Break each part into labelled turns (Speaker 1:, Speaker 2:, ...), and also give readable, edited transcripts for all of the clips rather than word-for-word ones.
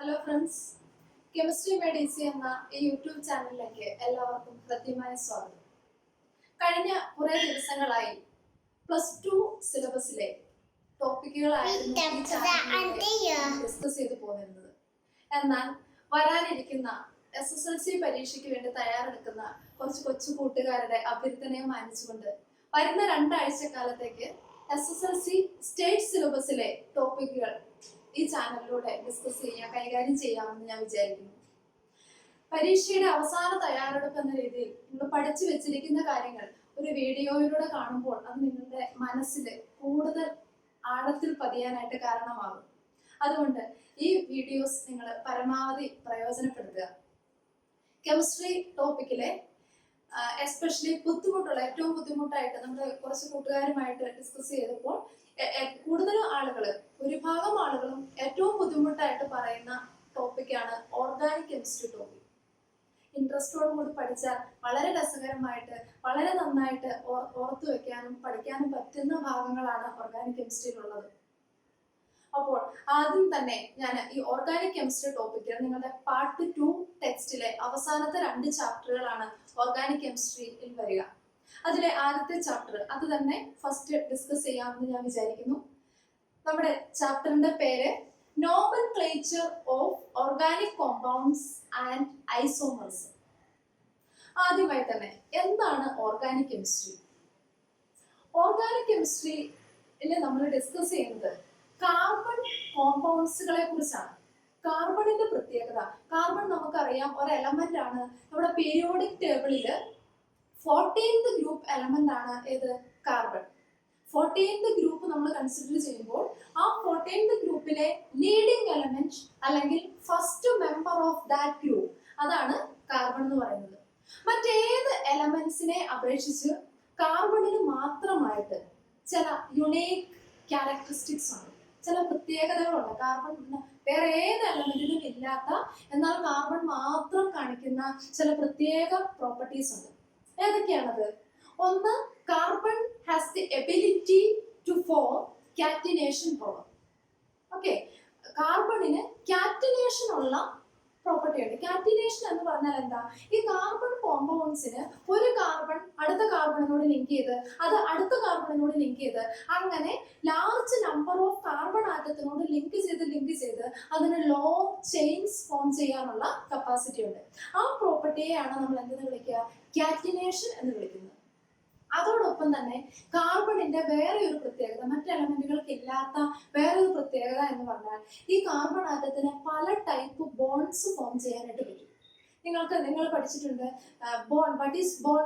Speaker 1: Hello friends, chemistry made easy എന്ന ഈ YouTube ചാനലിലേക്ക് എല്ലാവർക്കും ഹൃദ്യമായ സ്വാഗതം. കഴിഞ്ഞ കുറേ ദിവസങ്ങളായി +2 സിലബസിലെ ടോപ്പിക്കുകളായിരുന്നു ഈ ചാനലിൽ ഡിസ്കസ് ചെയ്തു പോന്നിരുന്നത്. എന്നാൽ വരാനിരിക്കുന്ന SSLC പരീക്ഷയ്ക്ക് വേണ്ടി തയ്യാറെടുക്കുന്ന കുറച്ച് കൊച്ചു കൂട്ടുകാരുടെ അഭ്യർത്ഥനയെ മാനിച്ചുകൊണ്ട് വരുന്ന 2 ആഴ്ചക്കാലത്തേക്ക് SSLC സ്റ്റേറ്റ് സിലബസിലെ ടോപ്പിക്കുകൾ ഈ ചാനലിലൂടെ കൈകാര്യം ചെയ്യാമെന്ന് ഞാൻ വിചാരിക്കുന്നു. പരീക്ഷയുടെ അവസാന തയ്യാറെടുപ്പ് എന്ന രീതിയിൽ നിങ്ങൾ പഠിച്ചു വെച്ചിരിക്കുന്ന കാര്യങ്ങൾ ഒരു വീഡിയോയിലൂടെ കാണുമ്പോൾ അത് നിങ്ങളുടെ മനസ്സിൽ കൂടുതൽ ആഴത്തിൽ പതിയാനായിട്ട് കാരണമാകും. അതുകൊണ്ട് ഈ വീഡിയോസ് നിങ്ങൾ പരമാവധി പ്രയോജനപ്പെടുത്തുക. കെമിസ്ട്രി ടോപ്പിക്കിലെ എസ്പെഷ്യലി ഏറ്റവും ബുദ്ധിമുട്ടായിട്ട് നമ്മുടെ കുറച്ച് കൂട്ടുകാരുമായിട്ട് ഡിസ്കസ് ചെയ്തപ്പോൾ കൂടുതലും ഭൂരിഭാഗം ആളുകളും ഏറ്റവും ബുദ്ധിമുട്ടായിട്ട് പറയുന്ന ടോപ്പിക്കാണ് ഓർഗാനിക് കെമിസ്ട്രി ടോപ്പിക്. ഇൻട്രസ്റ്റോട് കൂടി പഠിച്ചാൽ വളരെ രസകരമായിട്ട് വളരെ നന്നായിട്ട് ഓർത്തു വെക്കാനും പഠിക്കാനും പറ്റുന്ന ഭാഗങ്ങളാണ് ഓർഗാനിക് കെമിസ്ട്രിയിലുള്ളത്. അപ്പോൾ ആദ്യം തന്നെ ഞാൻ ഈ ഓർഗാനിക് കെമിസ്ട്രി ടോപ്പിക്കിൽ നിങ്ങളുടെ പാർട്ട് 2 ടെക്സ്റ്റിലെ അവസാനത്തെ 2 ചാപ്റ്ററുകളാണ് ഓർഗാനിക് കെമിസ്ട്രിയിൽ വരിക. അതിലെ ആദ്യത്തെ ചാപ്റ്റർ അത് തന്നെ ഫസ്റ്റ് ഡിസ്കസ് ചെയ്യാമെന്ന് ഞാൻ വിചാരിക്കുന്നു. നമ്മുടെ ചാപ്റ്ററിന്റെ പേര് nomenclature of organic compounds and isomers. ആദ്യമായി തന്നെ എന്താണ് ഓർഗാനിക് കെമിസ്ട്രി? ഓർഗാനിക് കെമിസ്ട്രിയിൽ നമ്മൾ ഡിസ്കസ് ചെയ്യുന്നത് കാർബൺ കോമ്പൗണ്ട്സുകളെ കുറിച്ചാണ്. കാർബണിന്റെ പ്രത്യേകത, കാർബൺ നമുക്കറിയാം ഒരു എലമെന്റ് ആണ്. നമ്മുടെ പീരിയോഡിക് ടേബിളിൽ 14th ഗ്രൂപ്പ് എലമെന്റ് ആണ് ഏത്? കാർബൺ. 14th ഗ്രൂപ്പ് നമ്മൾ കൺസിഡർ ചെയ്യുമ്പോൾ ആ 14th ഗ്രൂപ്പിലെ ലീഡിംഗ് എലമെന്റ് അല്ലെങ്കിൽ first member of that group അതാണ് കാർബൺ എന്ന് പറയുന്നത്. മറ്റേത് എലമെന്റ്സിനെ അപേക്ഷിച്ച് കാർബണിന് മാത്രമായിട്ട് ചില യുണീക് ക്യാരക്ടറിസ്റ്റിക്സ് ഉണ്ട്, ചില പ്രത്യേകതകളുണ്ട്. കാർബൺ വേറെ ഏത് എലമെന്റിനും ഇല്ലാത്ത, എന്നാൽ കാർബൺ മാത്രം കാണിക്കുന്ന ചില പ്രത്യേക പ്രോപ്പർട്ടീസ് ഉണ്ട്. ഏതൊക്കെയാണത്? ഒന്ന്, carbon has the ability to form catenation power. Okay, കാർബണിന് കാറ്റിനേഷൻ ഉള്ള പ്രോപ്പർട്ടി ഉണ്ട്. കാറ്റിനേഷൻ എന്ന് പറഞ്ഞാൽ എന്താ? ഈ കാർബൺ കോമ്പൗണ്ട്സിന് ഒരു കാർബൺ അടുത്ത കാർബണിനോട് ലിങ്ക് ചെയ്ത് അത് അടുത്ത കാർബണിനോട് ലിങ്ക് ചെയ്ത് അങ്ങനെ ലാർജ് നമ്പർ ഓഫ് കാർബൺ ആറ്റത്തിനോട് ലിങ്ക് ചെയ്ത് അതിന് ലോങ് ചെയിൻസ് ഫോം ചെയ്യാനുള്ള കപ്പാസിറ്റി ഉണ്ട്. ആ പ്രോപ്പർട്ടിയെയാണ് നമ്മൾ എന്തെന്ന് വിളിക്കുക? കാറ്റിനേഷൻ എന്ന് വിളിക്കുന്നത്. അതോടൊപ്പം തന്നെ കാർബണിന്റെ വേറെ ഒരു പ്രത്യേകത, മറ്റ് എലമെന്റുകൾക്ക് ഇല്ലാത്ത വേറൊരു പ്രത്യേകത എന്ന് പറഞ്ഞാൽ ഈ കാർബൺ ആറ്റത്തിന് പല ടൈപ്പ് ബോൺഡ്സ് ഫോം ചെയ്യാനായിട്ട് പറ്റും. നിങ്ങൾ പഠിച്ചിട്ടുണ്ട് bond.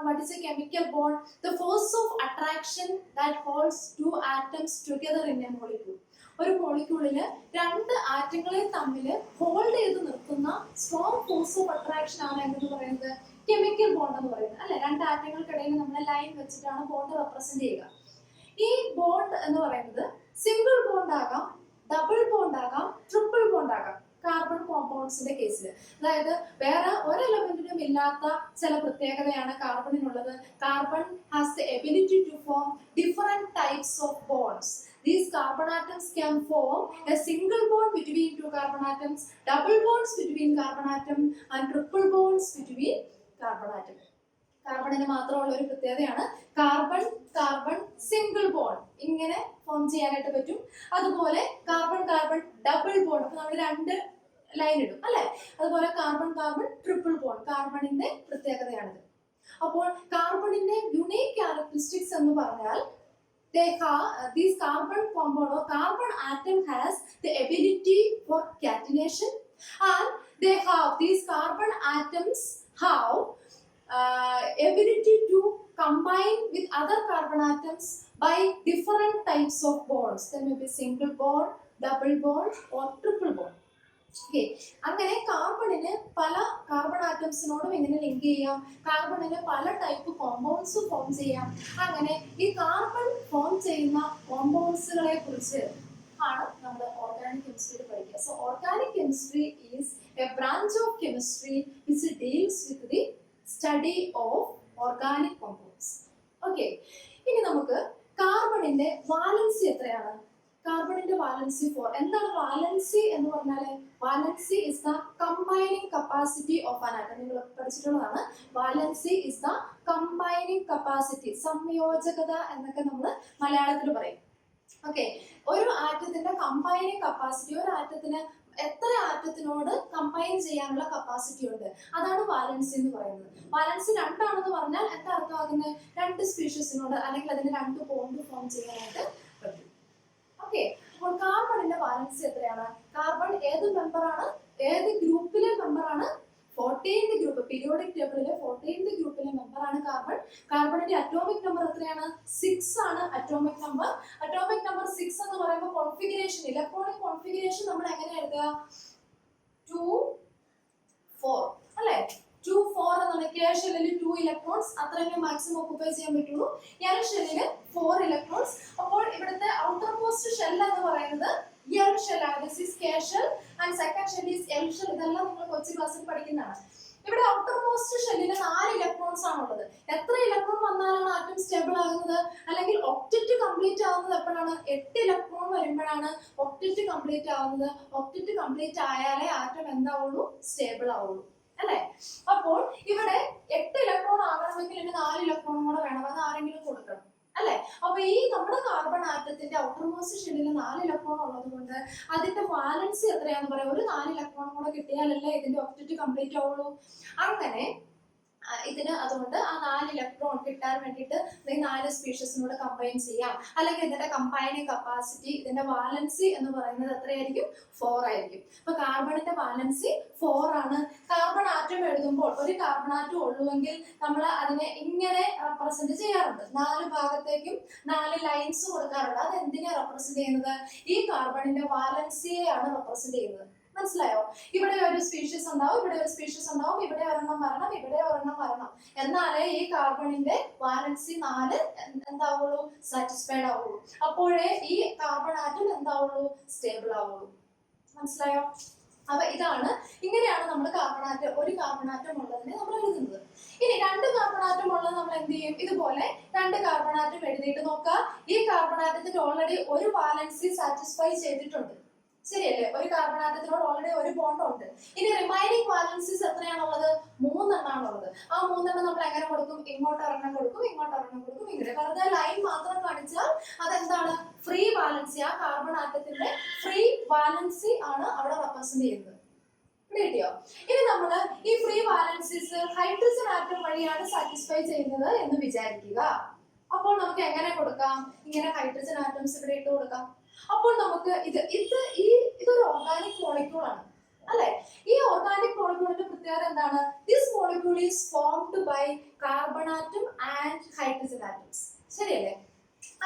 Speaker 1: what is a chemical bond? The force of attraction that holds 2 atoms together in a molecule. ഒരു മോളിക്യൂളില് 2 ആറ്റങ്ങളെ തമ്മിൽ ഹോൾഡ് ചെയ്ത് നിർത്തുന്ന സ്ട്രോങ് ഫോഴ്സ് ഓഫ് അട്രാക്ഷൻ ആണ് എന്ന് പറയുന്നത് കെമിക്കൽ ബോണ്ട് എന്ന് പറയുന്നത്, അല്ലെ? 2 ആറ്റങ്ങൾക്കിടയിൽ നമ്മൾ ലൈൻ വെച്ചിട്ടാണ് ബോണ്ട് റെപ്രസെന്റ് ചെയ്യുക. ഈ ബോണ്ട് എന്ന് പറയുന്നത് സിംഗിൾ ബോണ്ട് ആകാം, ഡബിൾ ബോണ്ട് ആകാം, ട്രിപ്പിൾ ബോണ്ട് ആകാം. കാർബൺ കോമ്പൗണ്ട്സിന്റെ കേസിൽ, അതായത് വേറെ ഒരു എലമെന്റിനും ഇല്ലാത്ത ചില പ്രത്യേകതയാണ് കാർബണിനുള്ളത്. Carbon has the ability to form different types of bonds. These carbon atoms can form a single bond between 2 carbon atoms, double bonds between carbon atoms, and triple bonds between carbon atoms. കാർബണിന് മാത്രമുള്ള ഒരു പ്രത്യേകതയാണ് carbon carbon single bond ഇങ്ങനെ form ചെയ്യാനായിട്ട് പറ്റും. അതുപോലെ carbon carbon double bond, അപ്പൊ നമ്മൾ 2 line ഇടും, അല്ലെ? അതുപോലെ കാർബൺ കാർബൺ ട്രിപ്പിൾ ബോണ്ട് കാർബണിന്റെ പ്രത്യേകതയാണിത്. അപ്പോൾ കാർബണിന്റെ യുണീക് ക്യാരക്ടറിസ്റ്റിക്സ് എന്ന് പറഞ്ഞാൽ this carbon compound or carbon atom has the ability for catenation, and these carbon atoms have ability to combine with other carbon atoms by different types of bonds. There may be single bond, double bond or triple bond. അങ്ങനെ കാർബണിന് പല carbon ആറ്റംസിനോടും എങ്ങനെ link ചെയ്യാം, കാർബണിന് പല type compounds form ചെയ്യാം. അങ്ങനെ ഈ carbon form ചെയ്യുന്ന കോമ്പൗണ്ട്സുകളെ കുറിച്ച് ആണ് നമ്മൾ ഓർഗാനിക് കെമിസ്ട്രിയിൽ പഠിക്കുക. So organic chemistry is a branch of chemistry which deals with the study of organic compounds. Okay, ഇനി നമുക്ക് കാർബണിന്റെ വാലൻസി എത്രയാണ്? കാർബണിന്റെ വാലൻസി 4. എന്താണ് വാലൻസി എന്ന് പറഞ്ഞാല്? Valency is the combining capacity of an atom. നിങ്ങൾ പഠിച്ചിട്ടുള്ളതാണ്. Valency is the combining capacity, സംയോജകത എന്നൊക്കെ നമ്മൾ മലയാളത്തിൽ പറയും. ഓക്കെ, ഒരു ആറ്റത്തിന്റെ കമ്പൈനിങ് കപ്പാസിറ്റി, ഒരു ആറ്റത്തിന് എത്ര ആറ്റത്തിനോട് കമ്പൈൻ ചെയ്യാനുള്ള കപ്പാസിറ്റി ഉണ്ട്, അതാണ് വാലൻസി എന്ന് പറയുന്നത്. വാലൻസി 2 ആണെന്ന് പറഞ്ഞാൽ എന്താ അർത്ഥമാകുന്നത്? 2 സ്പീഷീസിനോട് അല്ലെങ്കിൽ അതിന് 2 ബോണ്ട് ഫോം ചെയ്യാനായിട്ട് പറ്റും. ഓക്കെ, അപ്പോൾ കാർബണിന്റെ വാലൻസി എത്രയാണ്? കാർബൺ ഏത് മെമ്പറാണ്? ഏത് ഗ്രൂപ്പിലെ മെമ്പറാണ്? 14th ഗ്രൂപ്പ്, പീരിയോഡിക് ടേബിളിലെ 14th ഗ്രൂപ്പിലെ മെമ്പറാണ് കാർബൺ. കാർബണിന്റെ അറ്റോമിക് നമ്പർ എത്രയാണ്? 6 ആണ് അറ്റോമിക് നമ്പർ. അറ്റോമിക് നമ്പർ 6 എന്ന് പറയുമ്പോൾ കോൺഫിഗറേഷൻ, ഇലക്ട്രോണിക് കോൺഫിഗറേഷൻ നമ്മൾ എങ്ങനെ എഴുതുക? 2 4 അല്ലേ? 2 4 എന്നാണ്. കെ ഷെല്ലിൽ 2 ഇലക്ട്രോൺസ്, അത്രയും മാക്സിമം ഓക്കുപൈ ചെയ്യാൻ പറ്റുള്ളൂ. എൽ ഷെല്ലിൽ 4 ഇലക്ട്രോൺസ്. അപ്പോൾ ഇവിടുത്തെ ഔട്ടർ മോസ്റ്റ് ഷെൽ എന്ന് പറയുന്നത് എൽ ഷെൽ ആണ്. This is K shell and second shell is L shell. ഇതെല്ലാം നിങ്ങൾ കൊച്ചു ക്ലാസ്സിൽ പഠിക്കുന്നതാണ്. ഇവിടെ ഔട്ടർ മോസ്റ്റ് ഷെല്ലിന് 4 ഇലക്ട്രോൺസ് ആണുള്ളത്. എത്ര ഇലക്ട്രോൺ വന്നാലാണ് ആറ്റം സ്റ്റേബിൾ ആകുന്നത്? അല്ലെങ്കിൽ ഒക്ടറ്റ് കംപ്ലീറ്റ് ആവുന്നത് എപ്പോഴാണ്? 8 ഇലക്ട്രോൺ വരുമ്പോഴാണ് ഒക്ടറ്റ് കംപ്ലീറ്റ് ആവുന്നത്. ഒക്ടറ്റ് കംപ്ലീറ്റ് ആയാലേ ആറ്റം എന്താവുള്ളൂ? സ്റ്റേബിൾ ആവുള്ളൂ അല്ലേ? അപ്പോൾ ഇവിടെ 8 ഇലക്ട്രോൺ ആകണമെങ്കിൽ ഇനി 4 ഇലക്ട്രോൺ കൂടെ വേണം. അത് ആരെങ്കിലും കൊടുക്കണം അല്ലെ? അപ്പൊ ഈ നമ്മുടെ കാർബൺ ആറ്റത്തിന്റെ ഔട്ടർമോസ്റ്റ് ഷെല്ലിൽ 4 ഇലക്ട്രോൺ ഉള്ളത് കൊണ്ട് അതിന്റെ വാലൻസി എത്രയാന്ന് പറയാം? ഒരു 4 ഇലക്ട്രോൺ കൂടെ കിട്ടിയാലല്ലേ ഇതിന്റെ ഒക്ടറ്റ് കംപ്ലീറ്റ് ആവുള്ളൂ. അങ്ങനെ ഇതിന് അതുകൊണ്ട് ആ 4 ഇലക്ട്രോൺ കിട്ടാൻ വേണ്ടിയിട്ട് 4 സ്പീഷീസിനോട് കമ്പൈൻ ചെയ്യാം. അല്ലെങ്കിൽ ഇതിന്റെ കമ്പൈനിങ് കപ്പാസിറ്റി, ഇതിന്റെ വാലൻസി എന്ന് പറയുന്നത് എത്രയായിരിക്കും? 4 ആയിരിക്കും. അപ്പൊ കാർബണിന്റെ വാലൻസി 4 ആണ്. കാർബൺ ആറ്റം എഴുതുമ്പോൾ ഒരു കാർബൺ ആറ്റം ഉള്ളുവെങ്കിൽ നമ്മൾ അതിനെ ഇങ്ങനെ റെപ്രസെന്റ് ചെയ്യാറുണ്ട്. 4 ഭാഗത്തേക്കും 4 ലൈൻസ് കൊടുക്കാറുണ്ട്. അത് എന്തിനാ റെപ്രസെന്റ് ചെയ്യുന്നത്? ഈ കാർബണിന്റെ വാലൻസിയെയാണ് റെപ്രസെന്റ് ചെയ്യുന്നത്. മനസ്സിലായോ? ഇവിടെ ഒരു സ്പീഷീസ് ഉണ്ടാവും, ഇവിടെ ഒരു സ്പീഷീസ് ഉണ്ടാവും, ഇവിടെ ഒരെണ്ണം വരണം, ഇവിടെ ഒരെണ്ണം വരണം. എന്നാലേ ഈ കാർബണിന്റെ വാലൻസി 4 എന്താവുള്ളൂ? സാറ്റിസ്ഫൈഡ് ആവുള്ളൂ. അപ്പോഴേ ഈ കാർബൺ ആറ്റം എന്താവുള്ളൂ? സ്റ്റേബിൾ ആവുള്ളൂ. മനസ്സിലായോ? അപ്പൊ ഇങ്ങനെയാണ് നമ്മൾ കാർബണാറ്റം, ഒരു കാർബണാറ്റം ഉള്ളതിനെ നമ്മൾ എഴുതുന്നത്. ഇനി 2 കാർബണാറ്റം ഉള്ളത് നമ്മൾ എന്ത് ചെയ്യും? ഇതുപോലെ 2 കാർബണാറ്റം എഴുതിയിട്ട് നോക്കുക. ഈ കാർബണാറ്റത്തിന്റെ ഓൾറെഡി ഒരു വാലൻസി സാറ്റിസ്ഫൈ ചെയ്തിട്ടുണ്ട്, ശരിയല്ലേ? ഒരു കാർബണാറ്റത്തിനോട് ഓൾറെഡി ഒരു ബോണ്ട് ഉണ്ട്. ഇനി റിമൈനിങ് വാലൻസീസ് എത്രയാണുള്ളത്? 3 എണ്ണാണുള്ളത്. ആ 3 എണ്ണം നമ്മൾ എങ്ങനെ കൊടുക്കും? ഇങ്ങോട്ട് ഒരെണ്ണം കൊടുക്കും, ഇങ്ങോട്ട് ഒരെണ്ണം കൊടുക്കും, ഇങ്ങനെ. വെറുതെ ലൈൻ മാത്രം കാണിച്ചാൽ അതെന്താണ്? Free valency. ആ കാർബൺ ആറ്റത്തിന്റെ ഫ്രീ വാലൻസി ആണ് അവിടെ റെപ്രസെന്റ് ചെയ്യുന്നത്. കിട്ടിയോ? ഇനി നമ്മള് ഈ ഫ്രീ വാലൻസീസ് ഹൈഡ്രജൻ ആറ്റം വഴിയാണ് സാറ്റിസ്ഫൈ ചെയ്യുന്നത് എന്ന് വിചാരിക്കുക. അപ്പോൾ നമുക്ക് എങ്ങനെ കൊടുക്കാം? ഇങ്ങനെ ഹൈഡ്രജൻ ആറ്റംസ് ഇവിടെ ഇട്ട് കൊടുക്കാം. അപ്പോൾ നമുക്ക് ഇതൊരു ഓർഗാനിക് മോളിക്യൂൾ ആണ് അല്ലെ? ഈ ഓർഗാനിക് മോളിക്യൂളിന്റെ പ്രത്യേകത എന്താണ്? This molecule is formed by carbon atom and hydrogen atoms, ശരിയല്ലേ?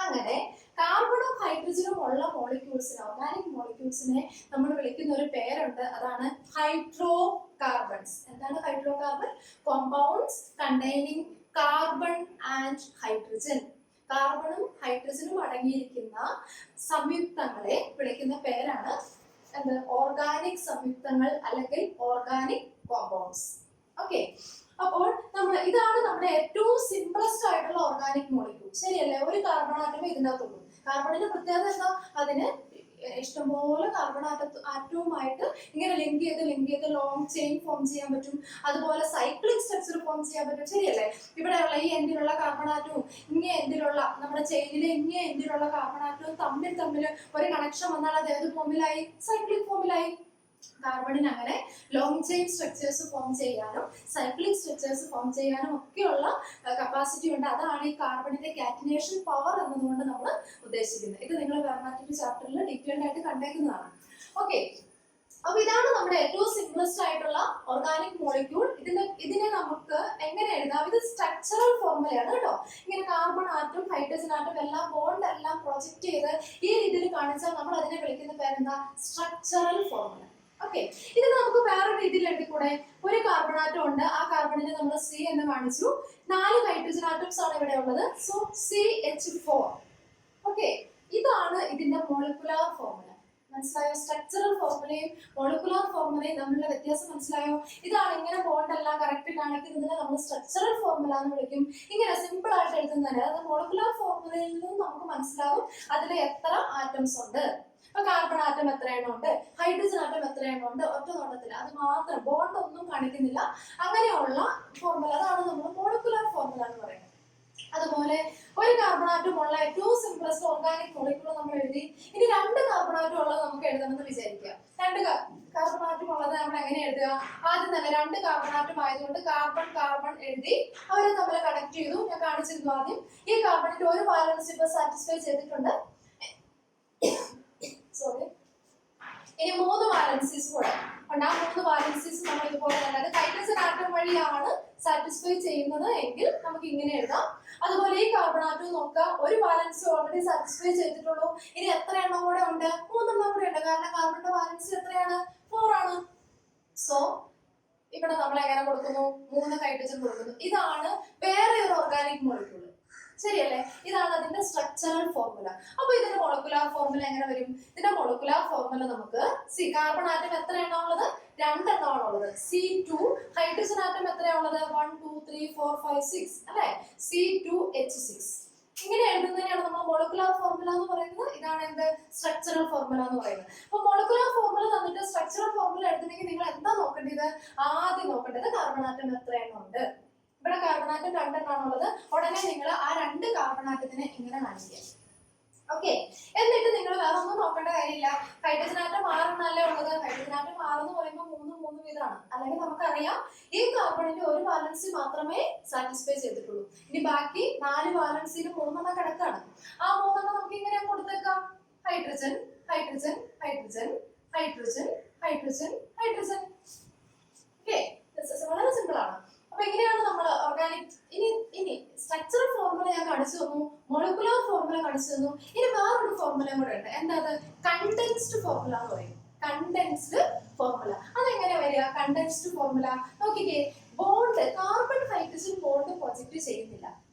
Speaker 1: അങ്ങനെ കാർബണും ഹൈഡ്രജനും ഉള്ള മോളിക്യൂൾസിനെ, ഓർഗാനിക് മോളിക്യൂൾസിനെ നമ്മൾ വിളിക്കുന്ന ഒരു പേരുണ്ട്. അതാണ് ഹൈഡ്രോ കാർബൺസ്. എന്താണ് hydrocarbon? Compounds containing carbon and hydrogen. കാർബണും ഹൈഡ്രജനും അടങ്ങിയിരിക്കുന്ന സംയുക്തങ്ങളെ വിളിക്കുന്ന പേരാണ് എന്ത്? ഓർഗാനിക് സംയുക്തങ്ങൾ അല്ലെങ്കിൽ ഓർഗാനിക് കോമ്പൗണ്ട്സ്. ഓക്കെ, അപ്പോൾ ഇതാണ് നമ്മുടെ ഏറ്റവും സിംപ്ലസ്റ്റ് ആയിട്ടുള്ള ഓർഗാനിക് മോളിക്യൂൾ, ശരിയല്ലേ? ഒരു കാർബൺ ആറ്റം ഇതിനകത്തുള്ളൂ. കാർബണിന്റെ പ്രത്യേകത എന്താ? അതിന് ഇഷ്ടംപോലെ കാർബൺ ആറ്റവുമായിട്ട് ഇങ്ങനെ ലിങ്ക് ചെയ്ത് ലോങ് ചെയിൻ ഫോം ചെയ്യാൻ പറ്റും. അതുപോലെ സൈക്ലിക് സ്ട്രക്ചർ ഫോം ചെയ്യാൻ പറ്റും, ശരിയല്ലേ? ഇവിടെയുള്ള ഈ എൻഡിലുള്ള കാർബൺ ആറ്റവും ഇങ്ങേ എൻഡിലുള്ള നമ്മുടെ ചെയിനിലെ ഇങ്ങേ എൻഡിലുള്ള കാർബൺ ആറ്റവും തമ്മിൽ ഒരു കണക്ഷൻ വന്നാൽ അത് ഏത് ഫോമിലായി? സൈക്ലിക് ഫോമിലായി. കാർബണിന് അങ്ങനെ ലോങ് ചെയിൻ സ്ട്രക്ചേഴ്സ് ഫോം ചെയ്യാനും സൈക്ലിക് സ്ട്രക്ചേഴ്സ് ഫോം ചെയ്യാനും ഒക്കെയുള്ള കപ്പാസിറ്റി ഉണ്ട്. അതാണ് ഈ കാർബണിന്റെ കാറ്റിനേഷൻ പവർ എന്നതുകൊണ്ട് നമ്മൾ ഉദ്ദേശിക്കുന്നത്. ഇത് നിങ്ങൾ മാത്തമാറ്റിക്സ് ചാപ്റ്ററിൽ ഡീറ്റെയിൽഡ് ആയിട്ട് കണ്ടേക്കുന്നതാണ്. ഓക്കെ, അപ്പൊ ഇതാണ് നമ്മുടെ ഏറ്റവും സിംപ്ലസ്റ്റ് ആയിട്ടുള്ള ഓർഗാനിക് മോളിക്യൂൾ. ഇതിനെ നമുക്ക് എങ്ങനെ എഴുതാം? ഇത് സ്ട്രക്ചറൽ ഫോർമുലയാണ് കേട്ടോ. ഇങ്ങനെ കാർബൺ ആറ്റം ഹൈഡ്രജൻ ആറ്റം എല്ലാം ബോണ്ട് എല്ലാം പ്രൊജക്ട് ചെയ്ത് ഈ രീതിയിൽ കാണിച്ചാൽ നമ്മൾ അതിനെ വിളിക്കുന്ന പേരെന്താ? Structural formula. ഓക്കെ, ഇത് നമുക്ക് വേറെ രീതിയിൽ എഴുതിക്കൂടെ? ഒരു കാർബൺ ആറ്റം ഉണ്ട്, ആ കാർബണിനെ നമ്മൾ സി എന്ന് കാണിച്ചു. 4 ഹൈഡ്രജൻ ആറ്റംസ് ആണ് ഇവിടെ ഉള്ളത്. So CH4. ഓക്കെ, ഇതാണ് ഇതിന്റെ മോളിക്കുലാർ ഫോർമുല. മനസ്സിലായോ? സ്ട്രക്ചറൽ ഫോർമുലയും മോളിക്കുലാർ ഫോർമുലയും തമ്മിലുള്ള വ്യത്യാസം മനസ്സിലായോ? ഇതാണ് ഇങ്ങനെ ബോണ്ട് എല്ലാം കറക്റ്റ് കാണിക്കുന്നതിന് നമ്മൾ സ്ട്രക്ചറൽ ഫോർമുല എന്ന് വിളിക്കും. ഇങ്ങനെ സിമ്പിൾ ആയിട്ട് എഴുതുന്നതിന് അത് മോളിക്കുലാർ ഫോർമുലയിൽ നിന്നും നമുക്ക് മനസ്സിലാവും അതിൽ എത്ര ആറ്റംസ് ഉണ്ട്. ഇപ്പൊ കാർബൺ ആറ്റം എത്ര എണ്ണം ഉണ്ട്, ഹൈഡ്രജൻ ആറ്റം എത്ര എണ്ണം ഉണ്ട്, ഒറ്റ നോട്ടത്തിൽ അത് മാത്രം, ബോണ്ട് ഒന്നും കാണിക്കുന്നില്ല. അങ്ങനെയുള്ള ഫോർമുല, അതാണ് നമ്മൾ മോളിക്കുലാർ ഫോർമുല എന്ന് പറയുന്നത്. അതുപോലെ ഒരു കാർബൺ ആറ്റം ഉള്ള ഏറ്റവും സിംപ്ലസ്റ്റ് ഓർഗാനിക് മോളിക്യൂൾ നമ്മൾ എഴുതി. ഇനി രണ്ട് കാർബൺ ആറ്റം ഉള്ളത് നമുക്ക് എഴുതണമെന്ന് വിചാരിക്കുക. രണ്ട് കാർബൺ ആറ്റം ഉള്ളത് നമ്മൾ എങ്ങനെ എഴുതുക? ആദ്യം തന്നെ രണ്ട് കാർബൺ ആറ്റം ആയതുകൊണ്ട് കാർബൺ കാർബൺ എഴുതി അവരെ തമ്മിൽ കണക്ട് ചെയ്തു. ഞാൻ കാണിച്ചിരുന്നു ആദ്യം. ഈ കാർബണിന്റെ ഒരു വാലൻസ് ഇപ്പൊ സാറ്റിസ്ഫൈ ചെയ്തിട്ടുണ്ട്. സോറി, ഇനി 3 വാലൻസീസ് കൂടെ ഉണ്ട്. ആ 3 വാലൻസീസ് നമ്മൾ ഇതുപോലെ തന്നെ, അത് ഹൈഡ്രജൻ ആറ്റം വഴിയാണ് സാറ്റിസ്ഫൈ ചെയ്യുന്നത് എങ്കിൽ നമുക്ക് ഇങ്ങനെ എഴുതാം. അതുപോലെ ഈ കാർബൺ ആറ്റം നോക്കുക, ഒരു വാലൻസി ഓൾറെഡി സാറ്റിസ്ഫൈ ചെയ്തിട്ടുള്ളൂ. ഇനി എത്ര എണ്ണം കൂടെ ഉണ്ട്? 3 എണ്ണം കൂടെ ഉണ്ട്. കാരണം കാർബണിന്റെ വാലൻസി എത്രയാണ്? 4 ആണ്. സോ ഇവിടെ നമ്മൾ എങ്ങനെ കൊടുക്കുന്നു? 3 ഹൈഡ്രജൻ കൊടുക്കുന്നു. ഇതാണ് വേറെ ഒരു ഓർഗാനിക് മോളിക്യൂൾ. ശരിയല്ലേ? ഇതാണ് അതിന്റെ സ്ട്രക്ചറൽ ഫോർമുല. അപ്പൊ ഇതിന്റെ മോളിക്കുലാർ ഫോർമുല എങ്ങനെ വരും? ഇതിന്റെ മോളിക്കുലാർ ഫോർമുല നമുക്ക് കാർബൺ ആറ്റം എത്ര എണ്ണം ഉള്ളത്? 2 എണ്ണമാണ് ഉള്ളത്. C2. ഹൈഡ്രജൻ ആറ്റം എത്രയാണ് ഉള്ളത്? 1 2 3 4 5 6 അല്ലെ? C2H6. ഇങ്ങനെ എഴുതുന്നതിനാണ് നമ്മൾ മോളിക്കുലാർ ഫോർമുല എന്ന് പറയുന്നത്. ഇതാണ് എന്ത്? സ്ട്രക്ചറൽ ഫോർമുല എന്ന് പറയുന്നത്. അപ്പൊ മോളിക്കുലാർ ഫോർമുല തന്നിട്ട് സ്ട്രക്ചറൽ ഫോർമുല എഴുതണമെങ്കിൽ നിങ്ങൾ എന്താ നോക്കേണ്ടത്? ആദ്യം നോക്കേണ്ടത് കാർബൺ ആറ്റം എത്ര എണ്ണം ഉണ്ട്. ഇവിടെ കാർബൺ ആറ്റം 2 എണ്ണമാണുള്ളത്. ഉടനെ നിങ്ങൾ ആ 2 കാർബൺ ആറ്റത്തിനെ ഇങ്ങനെ കാണിക്കുക. ഓക്കെ, എന്നിട്ട് നിങ്ങൾ വേറെ ഒന്നും നോക്കേണ്ട കാര്യമില്ല. ഹൈഡ്രജൻ ആറ്റം 6 എണ്ണല്ലേ ഉള്ളത്. ഹൈഡ്രജൻ ആറ്റം 6 എന്ന് പറയുമ്പോൾ 3 വീതമാണ്. അല്ലെങ്കിൽ നമുക്കറിയാം ഈ കാർബണിന്റെ ഒരു വാലൻസി മാത്രമേ സാറ്റിസ്ഫൈ ചെയ്തിട്ടുള്ളൂ. ഇനി ബാക്കി 4 വാലൻസിയിൽ 3 എണ്ണം കിടക്കാണ്. ആ 3 എണ്ണം നമുക്ക് ഇങ്ങനെ കൊടുത്തേക്കാം. Hydrogen hydrogen hydrogen hydrogen hydrogen hydrogen. Okay, വളരെ സിമ്പിൾ ആണ്. അപ്പൊ എങ്ങനെയാണ് നമ്മൾ ഓർഗാനിക്, ഇനി സ്ട്രക്ചറൽ ഫോർമുല ഞാൻ കാണിച്ചു തന്നു, മോളിക്കുലാർ ഫോർമുല കാണിച്ചു തന്നു. ഇനി വേറൊരു ഫോർമുലയും കൂടെ ഉണ്ട്. എന്താ അത്? കണ്ടൻസ്ഡ് ഫോർമുല എന്ന് പറയും. Condensed formula. അതെങ്ങനെ വരിക? കണ്ടൻസ്ഡ് ഫോർമുല നോക്കിക്കേ. Bond, carbon hydrogen bond project ചെയ്യുന്നില്ല.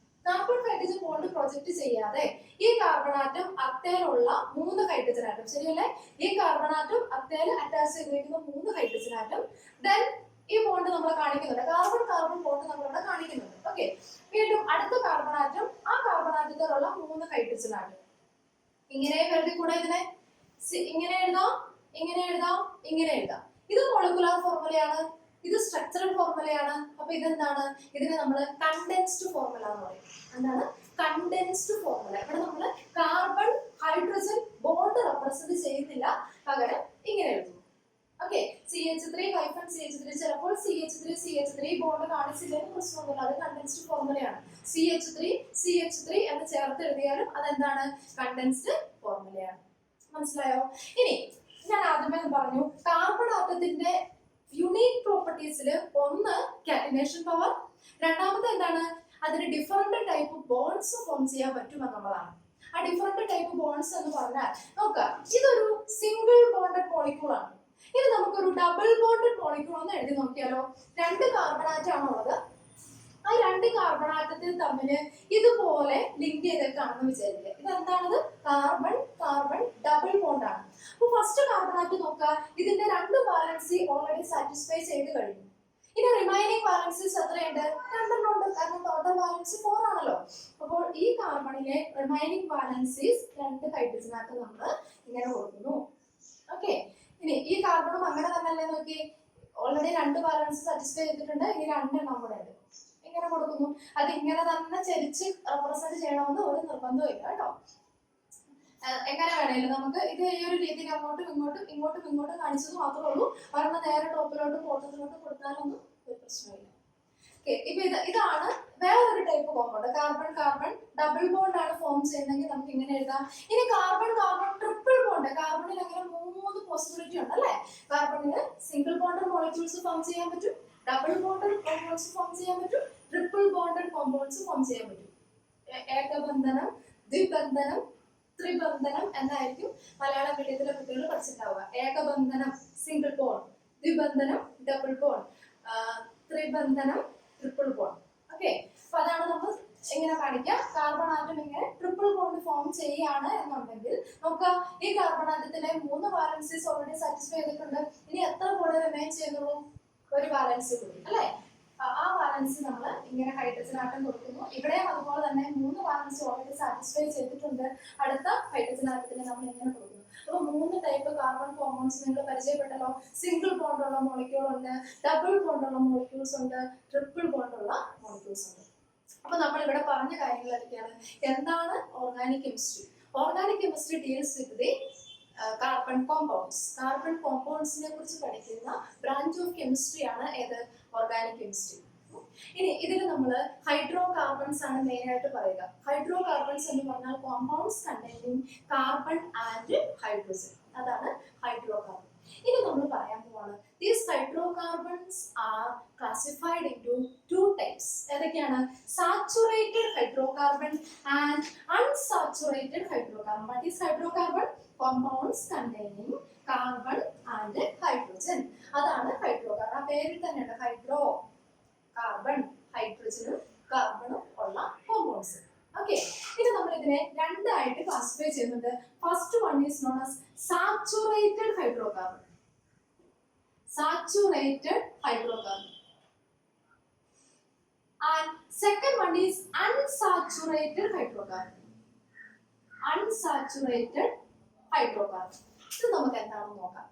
Speaker 1: കാർബൺ ഹൈഡ്രജൻ ബോണ്ട് പ്രൊജക്ട് ചെയ്യാതെ ഈ കാർബൺ ആറ്റം അത്തേലുള്ള 3 ഹൈഡ്രജൻ ആറ്റം, ശരിയല്ലേ? ഈ കാർബൺ ആറ്റം അത്തേൽ അറ്റാച്ച് ചെയ്തിരിക്കുന്ന 3 ഹൈഡ്രജൻ ആറ്റം, ദെൻ ഈ ബോണ്ട് നമ്മൾ കാണിക്കുന്നുണ്ട്. കാർബൺ കാർബൺ ബോണ്ട് നമ്മൾ ഇവിടെ കാണിക്കുന്നുണ്ട്. ഓക്കെ, വീണ്ടും അടുത്ത കാർബൺ ആറ്റം, ആ കാർബൺ ആറ്റത്തിലുള്ള 3 ഹൈഡ്രജൻ ആറ്റം. ഇങ്ങനെ എഴുതി കൂടെ ഇതിനെ? ഇങ്ങനെ എഴുതാം, ഇങ്ങനെ എഴുതാം, ഇങ്ങനെ എഴുതാം. ഇത് മോളിക്കുലാർ ഫോർമുലയാണ്, ഇത് സ്ട്രക്ചറൽ ഫോർമുലയാണ്. അപ്പൊ ഇതെന്താണ്? ഇതിനെ നമ്മൾ കണ്ടൻസ്ഡ് ഫോർമുല എന്ന് പറയും. എന്താണ്? Condensed formula. ഇവിടെ നമ്മൾ കാർബൺ ഹൈഡ്രജൻ ബോണ്ട് റെപ്രസെന്റ് ചെയ്യുന്നില്ല, പകരം ഇങ്ങനെ എഴുതുന്നു. ഓക്കെ, CH3-CH3, ചിലപ്പോൾ CH3 ബോണ്ട് കാണിച്ചില്ലെങ്കിൽ പ്രശ്നമൊന്നുമില്ല, അത് കണ്ടൻസ്ഡ് ഫോർമുലയാണ്. CH3 എന്ന് ചേർത്ത് എഴുതിയാലും അതെന്താണ്? കണ്ടൻസ്ഡ് ഫോർമുലയാണ്. മനസ്സിലായോ? ഇനി ഞാൻ ആദ്യമേ പറഞ്ഞു, കാർബൺ ആറ്റത്തിന്റെ യുണീക് പ്രോപ്പർട്ടീസിൽ ഒന്ന് കാറ്റിനേഷൻ പവർ, രണ്ടാമത്തെ എന്താണ്? അതിന് ഡിഫറെന്റ് ടൈപ്പ് ബോണ്ട്സ് ഫോം ചെയ്യാൻ പറ്റും എന്നുള്ളതാണ്. ആ ഡിഫറെന്റ് ടൈപ്പ് ബോണ്ട്സ് എന്ന് പറഞ്ഞാൽ നോക്കുക, ഇതൊരു സിംഗിൾ ബോണ്ടഡ് മോളിക്യൂൾ ആണ്. ഇനി നമുക്കൊരു ഡബിൾ ബോണ്ടഡ് മോളിക്യൂൾ ഒന്ന് എഴുതി നോക്കിയാലോ. 2 കാർബൺ ആറ്റം ആണുള്ളത്. ആ 2 കാർബൺ ആറ്റത്തിൽ തമ്മിൽ ഇതുപോലെ ലിങ്ക് ചെയ്തേക്കാണെന്ന് വിചാരിക്കുക. ഇതെന്താണത്? കാർബൺ കാർബൺ ഡബിൾ ബോണ്ട് ആണ്. അപ്പൊ ഫസ്റ്റ് കാർബൺ ആറ്റം നോക്കുക, ഇതിന്റെ 2 വാലൻസി ഓൾറെഡി സാറ്റിസ്ഫൈ ചെയ്ത് കഴിഞ്ഞു. ഇനി റിമൈനിങ് വാലൻസീസ് എത്രയുണ്ട്? 2 എണ്ണം ഉണ്ട്. കാരണം ടോട്ടൽ വാലൻസി 4 ആണല്ലോ. അപ്പോൾ ഈ കാർബണിലെ റിമൈനിങ് വാലൻസീസ് 2 ഹൈഡ്രജൻ ആറ്റം നമ്മൾ ഇങ്ങനെ കൊടുക്കുന്നു. ഓക്കെ, ഇനി ഈ കാർബണും അങ്ങനെ തന്നെ അല്ലേ? നോക്കി, ഓൾറെഡി 2 വാലൻസ് സാറ്റിസ്ഫൈ ചെയ്തിട്ടുണ്ട്. ഇനി 2 എണ്ണം കൂടെ ഉണ്ട്. ഇങ്ങനെ കൊടുക്കുന്നു. അത് ഇങ്ങനെ തന്നെ ചരിച്ച് റെപ്രസെന്റ് ചെയ്യണമെന്ന് ഒരു നിർബന്ധവും ഇല്ല കേട്ടോ. എങ്ങനെ വേണേലും നമുക്ക് ഇത് ഈ ഒരു രീതിയിൽ അങ്ങോട്ടും ഇങ്ങോട്ടും കാണിച്ചത് മാത്രമേ ഉള്ളൂ. ഒരെണ്ണം നേരെ ടോപ്പിലോട്ടും ബോട്ടത്തിലോട്ടും കൊടുത്താലൊന്നും ഒരു പ്രശ്നമില്ല. ഓക്കെ, ഇപ്പൊ ഇതാണ് വേറൊരു type compound. Carbon carbon double bond ആണ് ഫോം ചെയ്യുന്നതെങ്കിൽ നമുക്ക് ഇങ്ങനെ എഴുതാം. ഇനി കാർബൺ കാർബൺ ട്രിപ്പിൾ ബോണ്ട്, കാർബണിൽ അങ്ങനെ 3 പോസിബിലിറ്റി ഉണ്ട് അല്ലേ? കാർബണിന് സിംഗിൾ ബോണ്ടഡ് മോളിക്യൂൾസ് ഫോം ചെയ്യാൻ പറ്റും, ഡബിൾ ബോണ്ടഡ് കോമ്പൗണ്ട്സ് ഫോം ചെയ്യാൻ പറ്റും, ട്രിപ്പിൾ ബോണ്ടഡ് കോമ്പൗണ്ട്സ് ഫോം ചെയ്യാൻ പറ്റും. ഏകബന്ധനം, ദ്വിബന്ധനം, ത്രിബന്ധനം എന്നായിരിക്കും മലയാള മീഡിയത്തിലെ കുട്ടികൾ പഠിച്ചിട്ടുണ്ടാവുക. ഏകബന്ധനം സിംഗിൾ ബോണ്ട്, ദ്വിബന്ധനം ഡബിൾ ബോണ്ട്, ത്രിബന്ധനം ട്രിപ്പിൾ ബോണ്ട്. ഓക്കെ, അപ്പൊ അതാണ് നമ്മൾ എങ്ങനെ കാണിക്കാം. കാർബൺ ആറ്റം ഇങ്ങനെ ട്രിപ്പിൾ ബോണ്ട് ഫോം ചെയ്യാണ് എന്നുണ്ടെങ്കിൽ നമുക്ക് നോക്കുക, ഈ കാർബൺ ആറ്റത്തിലെ 3 വാലൻസീസ് ഓൾറെഡി സാറ്റിസ്ഫൈ ചെയ്തിട്ടുണ്ട്. ഇനി എത്ര കൂടെ റിമൈൻ ചെയ്യുന്നുള്ളൂ? ഒരു വാലൻസി കൂടി അല്ലേ? ആ വാലൻസി നമ്മൾ ഇങ്ങനെ ഹൈഡ്രജൻ ആറ്റം കൊടുക്കുന്നു. ഇവിടെയും അതുപോലെ തന്നെ 3 വാലൻസി ഓൾറെഡി സാറ്റിസ്ഫൈ ചെയ്തിട്ടുണ്ട്. അടുത്ത ഹൈഡ്രജൻ ആറ്റത്തിന് നമ്മൾ ഇങ്ങനെ കൊടുക്കുന്നു. അപ്പോൾ 3 ടൈപ്പ് കാർബൺ കോമ്പൗണ്ട്സ് നിങ്ങൾ പരിചയപ്പെട്ടല്ലോ. സിംഗിൾ ബോണ്ട് ഉള്ള മോളിക്യൂൾ ഉണ്ട്, ഡബിൾ ബോണ്ട് ഉള്ള മോളിക്യൂൾസ് ഉണ്ട്, ട്രിപ്പിൾ ബോണ്ട് ഉള്ള മോളിക്യൂൾസ് ഉണ്ട്. അപ്പൊ നമ്മൾ ഇവിടെ പറഞ്ഞ കാര്യങ്ങൾ എന്തൊക്കെയാണ്? എന്താണ് organic chemistry? Organic chemistry deals with the carbon compounds. Carbon കോമ്പൗണ്ട്സിനെ കുറിച്ച് പഠിക്കുന്ന ബ്രാഞ്ച് ഓഫ് കെമിസ്ട്രി ആണ് ഏത്? Organic chemistry. ഇനി ഇതിൽ നമ്മൾ ഹൈഡ്രോ കാർബൺസ് ആണ് മെയിൻ ആയിട്ട് പറയുക. ഹൈഡ്രോ കാർബൺസ് എന്ന് പറഞ്ഞാൽ compounds containing carbon and hydrogen, അതാണ് ഹൈഡ്രോ കാർബൺ. ഇനി നമ്മൾ പറയാൻ പോവാണ് these hydrocarbons are classified into 2 types. ഏതൊക്കെയാണ്? saturated hydrocarbon and unsaturated hydrocarbon. What is hydrocarbon? Compounds containing carbon and hydrogen. അതാണ് ഹൈഡ്രോകാർബൺ. ആ പേരിൽ തന്നെയാണ് ഹൈഡ്രോ കാർബൺ, ഹൈഡ്രജനും കാർബണും ഉള്ള കോമ്പൗണ്ട്സ്. ഓക്കെ, ഇത് നമ്മൾ ഇതിനെ രണ്ടായിട്ട് ക്ലാസിഫൈ ചെയ്യുന്നുണ്ട്. First one is known as saturated hydrocarbon. Saturated hydrocarbon. And second one is unsaturated hydrocarbon. Unsaturated hydrocarbon. ഇത് നമുക്ക് എന്താണെന്ന് നോക്കാം.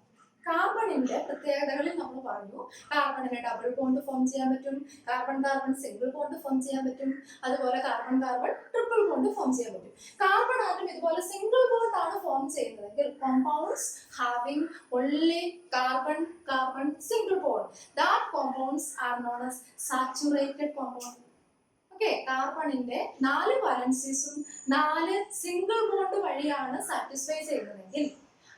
Speaker 1: കാർബണിന്റെ പ്രത്യേകതകളിൽ നമ്മൾ പറഞ്ഞു, കാർബണിന് ഡബിൾ ബോണ്ട് ഫോം ചെയ്യാൻ പറ്റും, carbon carbon single bond form ചെയ്യാൻ പറ്റും, അതുപോലെ carbon carbon triple bond form ചെയ്യാൻ പറ്റും. കാർബൺ ആറ്റം ഇതുപോലെ സിംഗിൾ ബോണ്ട് ആണ് ഫോം ചെയ്യുന്നതെങ്കിൽ compounds having only carbon carbon single bond, that compounds are known as saturated compound. Okay, കാർബണിന്റെ 4 വാലൻസീസും 4 സിംഗിൾ ബോണ്ട് വഴിയാണ് സാറ്റിസ്ഫൈ ചെയ്യുന്നതെങ്കിൽ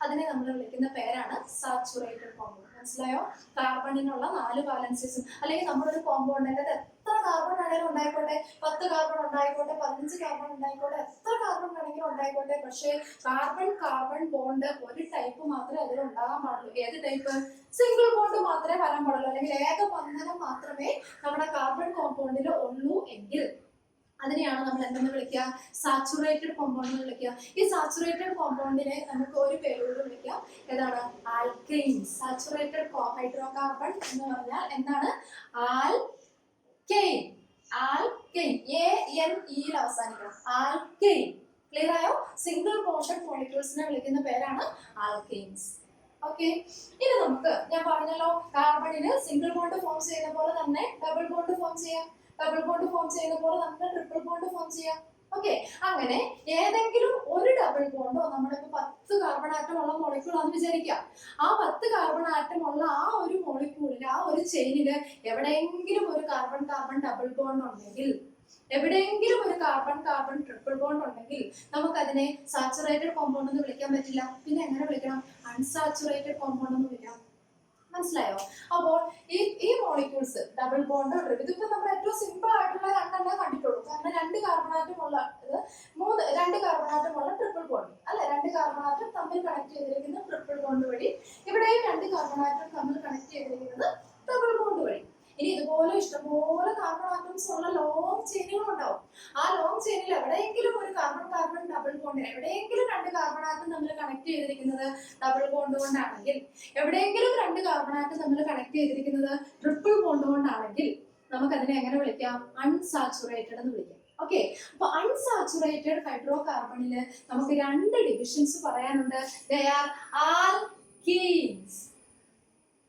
Speaker 1: അതിനെ നമ്മൾ വിളിക്കുന്ന പേരാണ് സാച്ചുറേറ്റഡ് കോമ്പൗണ്ട്. മനസ്സിലായോ? കാർബണിനുള്ള 4 വാലൻസീസും, അല്ലെങ്കിൽ നമ്മളൊരു കോമ്പൗണ്ടിന്റെ എത്ര കാർബൺ ആണെങ്കിലും ഉണ്ടായിക്കോട്ടെ, 10 കാർബൺ ഉണ്ടായിക്കോട്ടെ, 15 കാർബൺ ഉണ്ടായിക്കോട്ടെ, എത്ര കാർബൺ വേണമെങ്കിലും ഉണ്ടായിക്കോട്ടെ, പക്ഷേ കാർബൺ കാർബൺ ബോണ്ട് ഒരു ടൈപ്പ് മാത്രമേ അതിൽ ഉണ്ടാകാൻ പാടുള്ളൂ. ഏത് ടൈപ്പ്? സിംഗിൾ ബോണ്ട് മാത്രമേ വരാൻ പാടുള്ളൂ, അല്ലെങ്കിൽ ഏകബന്ധനം മാത്രമേ നമ്മുടെ കാർബൺ കോമ്പൗണ്ടിൽ ഉള്ളൂ എങ്കിൽ അതിനെയാണ് നമ്മൾ എന്തെന്ന് വിളിക്കുക? സാച്ചുറേറ്റഡ് കോമ്പൗണ്ട് എന്ന് വിളിക്കുക. ഈ സാച്ചുറേറ്റഡ് കോമ്പൗണ്ടിനെ നമുക്ക് ഒരു പേരോട് വിളിക്കാം. ഏതാണ്? ആൽക്കെയിൻസ്. സാച്ചുറേറ്റഡ് ഹൈഡ്രോകാർബൺ എന്ന് പറഞ്ഞാൽ എന്താണ്? ആൽക്കെയിൻ. ആൽക്കെയിൻ, ANE അവസാനിക്കണം. ആൽക്കെയിൻ. ക്ലിയർ ആയോ? സിംഗിൾ ബോണ്ടഡ് മോളിക്യൂൾസിനെ വിളിക്കുന്ന പേരാണ് ആൽക്കെയിൻസ്. ഓക്കെ, ഇനി നമുക്ക് ഞാൻ പറഞ്ഞല്ലോ കാർബണിന് സിംഗിൾ ബോണ്ട് ഫോം ചെയ്യുന്ന പോലെ തന്നെ ഡബിൾ ബോണ്ട് ഫോം ചെയ്യാം. ഡബിൾ ബോണ്ട് ഫോം ചെയ്യുന്ന പോലെ നമുക്ക് ട്രിപ്പിൾ ബോണ്ട് ഫോം ചെയ്യാം. ഓക്കെ, അങ്ങനെ ഏതെങ്കിലും ഒരു ഡബിൾ ബോണ്ടോ, നമ്മളിപ്പോ 10 കാർബൺ ആറ്റം ഉള്ള മോളിക്യൂൾ ആണെന്ന് വിചാരിക്കാം. ആ 10 കാർബൺ ആറ്റം ഉള്ള ആ ഒരു മോളിക്യൂളിൽ, ആ ഒരു ചെയിനില് എവിടെയെങ്കിലും ഒരു കാർബൺ കാർബൺ ഡബിൾ ബോണ്ട് ഉണ്ടെങ്കിൽ, എവിടെയെങ്കിലും ഒരു കാർബൺ കാർബൺ ട്രിപ്പിൾ ബോണ്ട് ഉണ്ടെങ്കിൽ നമുക്കതിനെ സാച്ചുറേറ്റഡ് കോമ്പൗണ്ട് എന്ന് വിളിക്കാൻ പറ്റില്ല. പിന്നെ എങ്ങനെ വിളിക്കണം? അൺസാച്ചുറേറ്റഡ് കോമ്പൗണ്ട് എന്ന് വിളിക്കണം. മനസ്സിലായോ? അപ്പോൾ ഈ മോളിക്യൂൾസ് ഡബിൾ ബോണ്ട്, ഇതിപ്പോ നമ്മൾ ഏറ്റവും സിമ്പിൾ ആയിട്ടുള്ള രണ്ടെണ്ണം കണ്ടിട്ടുള്ളൂ. കാരണം 2 കാർബണാറ്റമുള്ള 2 കാർബണാറ്റമുള്ള ട്രിപ്പിൾ ബോണ്ട് അല്ലെ, 2 കാർബണാറ്റം തമ്മിൽ കണക്ട് ചെയ്തിരിക്കുന്ന ട്രിപ്പിൾ ബോണ്ട് വഴി, ഇവിടെയും 2 കാർബണാറ്റം തമ്മിൽ കണക്ട് ചെയ്തിരിക്കുന്നത് ഡബിൾ ബോണ്ട് വഴി. ഇനി ഇതുപോലെ ഇഷ്ടംപോലെ കാർബൺ ആറ്റംസ് ഉള്ള ലോങ് ചെയിനുകൾ ഉണ്ടാവും. ആ ലോങ് ചെയിനിൽ എവിടെയെങ്കിലും ഒരു കാർബൺ കാർബൺ ഡബിൾ ബോണ്ട്, എവിടെയെങ്കിലും 2 കാർബൺ ആറ്റം തമ്മിൽ കണക്ട് ചെയ്തിരിക്കുന്നത് ഡബിൾ ബോണ്ട് കൊണ്ടാണെങ്കിൽ, എവിടെയെങ്കിലും 2 കാർബൺ ആറ്റം തമ്മിൽ കണക്ട് ചെയ്തിരിക്കുന്നത് ട്രിപ്പിൾ ബോണ്ട് കൊണ്ടാണെങ്കിൽ നമുക്കതിനെ എങ്ങനെ വിളിക്കാം? അൺസാച്ചുറേറ്റഡ് എന്ന് വിളിക്കാം. ഓക്കെ, അപ്പൊ അൺസാച്ചുറേറ്റഡ് ഹൈഡ്രോ കാർബണില് നമുക്ക് 2 ഡിവിഷൻസ് പറയാനുണ്ട്. They are alkenes.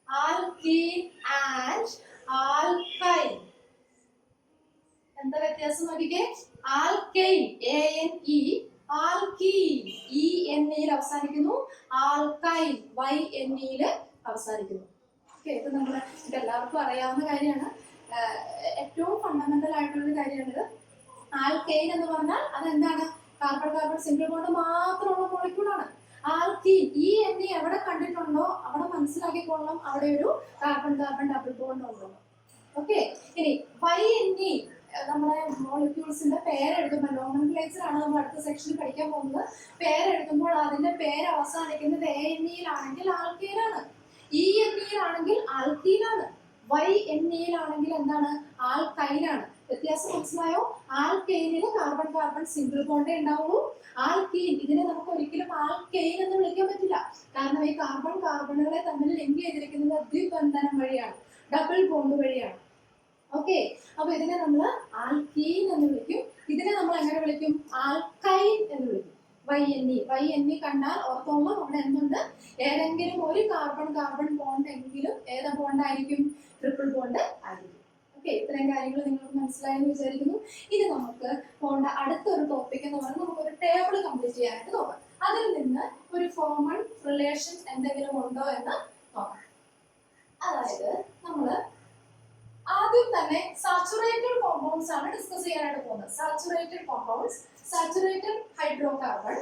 Speaker 1: Alkene and alkyne. എന്താ വ്യത്യാസം നോക്കിക്കേ? ആൽക്കെയിൻ, ANE, ആൽക്കീൻ, ENE അവസാനിക്കുന്നു, ആൽക്കൈൻ, YNE അവസാനിക്കുന്നു. ഓക്കെ, ഇത് നമ്മൾ എല്ലാവർക്കും അറിയാവുന്ന കാര്യമാണ്. ഏറ്റവും ഫണ്ടമെന്റൽ ആയിട്ടുള്ള കാര്യമാണിത്. ആൽക്കെയിൻ എന്ന് പറഞ്ഞാൽ അതെന്താണ്? കാർബൺ കാർബൺ സിംഗിൾ ബോണ്ട് മാത്രമുള്ള മോളിക്യൂളാണ്. ആൽക്കീൻ, ENE എവിടെ കണ്ടിട്ടുണ്ടോ അവിടെ മനസ്സിലാക്കിക്കൊള്ളണം അവിടെ ഒരു കാർബൺ കാർബൺ ഡബിൾ ബോണ്ട് ഉണ്ടോ. ഓക്കെ, ഇനി YNE നമ്മുടെ മോളിക്യൂൾസിന്റെ പേരെഴുതുമ്പോൾ, നോമൻക്ലേച്ചർ ആണ് നമ്മൾ അടുത്ത സെക്ഷനിൽ പഠിക്കാൻ പോകുന്നത്. പേരെഴുതുമ്പോൾ അതിന്റെ പേര് അവസാനിക്കുന്നത് ANE-യിലാണെങ്കിൽ ആൽക്കീനാണ്, ENE-യിലാണെങ്കിൽ ആൽക്കീനാണ്, YNE-യിലാണെങ്കിൽ എന്താണ്? ആൽക്കൈനാണ്. വ്യത്യാസം മനസ്സിലായോ? ആൽക്കെയിനിൽ കാർബൺ കാർബൺ സിംഗിൾ ബോണ്ടേ ഉണ്ടാവുള്ളൂ. ആൽക്കീൻ ഇതിനെ നമുക്ക് ഒരിക്കലും ആൽക്കെയിൻ എന്ന് വിളിക്കാൻ പറ്റില്ല. കാരണം ഈ കാർബൺ കാർബണുകളെ തമ്മിൽ ലിങ്ക് ചെയ്തിരിക്കുന്നത് ദ്വിബന്ധനം വഴിയാണ്, ഡബിൾ ബോണ്ട് വഴിയാണ്. ഓക്കെ, അപ്പൊ ഇതിനെ നമ്മൾ ആൽക്കീൻ എന്ന് വിളിക്കും. ഇതിനെ നമ്മൾ എങ്ങനെ വിളിക്കും? ആൽക്കൈൻ എന്ന് വിളിക്കും. YNE കണ്ടാൽ ഓർത്തോളം അവിടെ എന്തുണ്ട്? ഏതെങ്കിലും ഒരു കാർബൺ കാർബൺ ബോണ്ട് എങ്കിലും ഏത് ബോണ്ട് ആയിരിക്കും? ട്രിപ്പിൾ ബോണ്ട് ആയിരിക്കും. ഓക്കെ, ഇത്രയും കാര്യങ്ങൾ നിങ്ങൾക്ക് മനസ്സിലായെന്ന് വിചാരിക്കുന്നു. ഇനി നമുക്ക് പോകേണ്ട അടുത്തൊരു ടോപ്പിക് എന്ന് പറഞ്ഞാൽ നമുക്കൊരു ടേബിൾ കംപ്ലീറ്റ് ചെയ്യാനായിട്ട് നോക്കാം. അതിൽ നിന്ന് ഒരു കോമൺ റിലേഷൻ എന്തെങ്കിലും ഉണ്ടോ എന്ന് നോക്കാം. അതായത് നമ്മൾ ആദ്യം തന്നെ സാച്ചുറേറ്റഡ് കോമ്പൗണ്ട്സ് ആണ് ഡിസ്കസ് ചെയ്യാനായിട്ട് പോകുന്നത്. Saturated compounds, saturated hydrocarbon.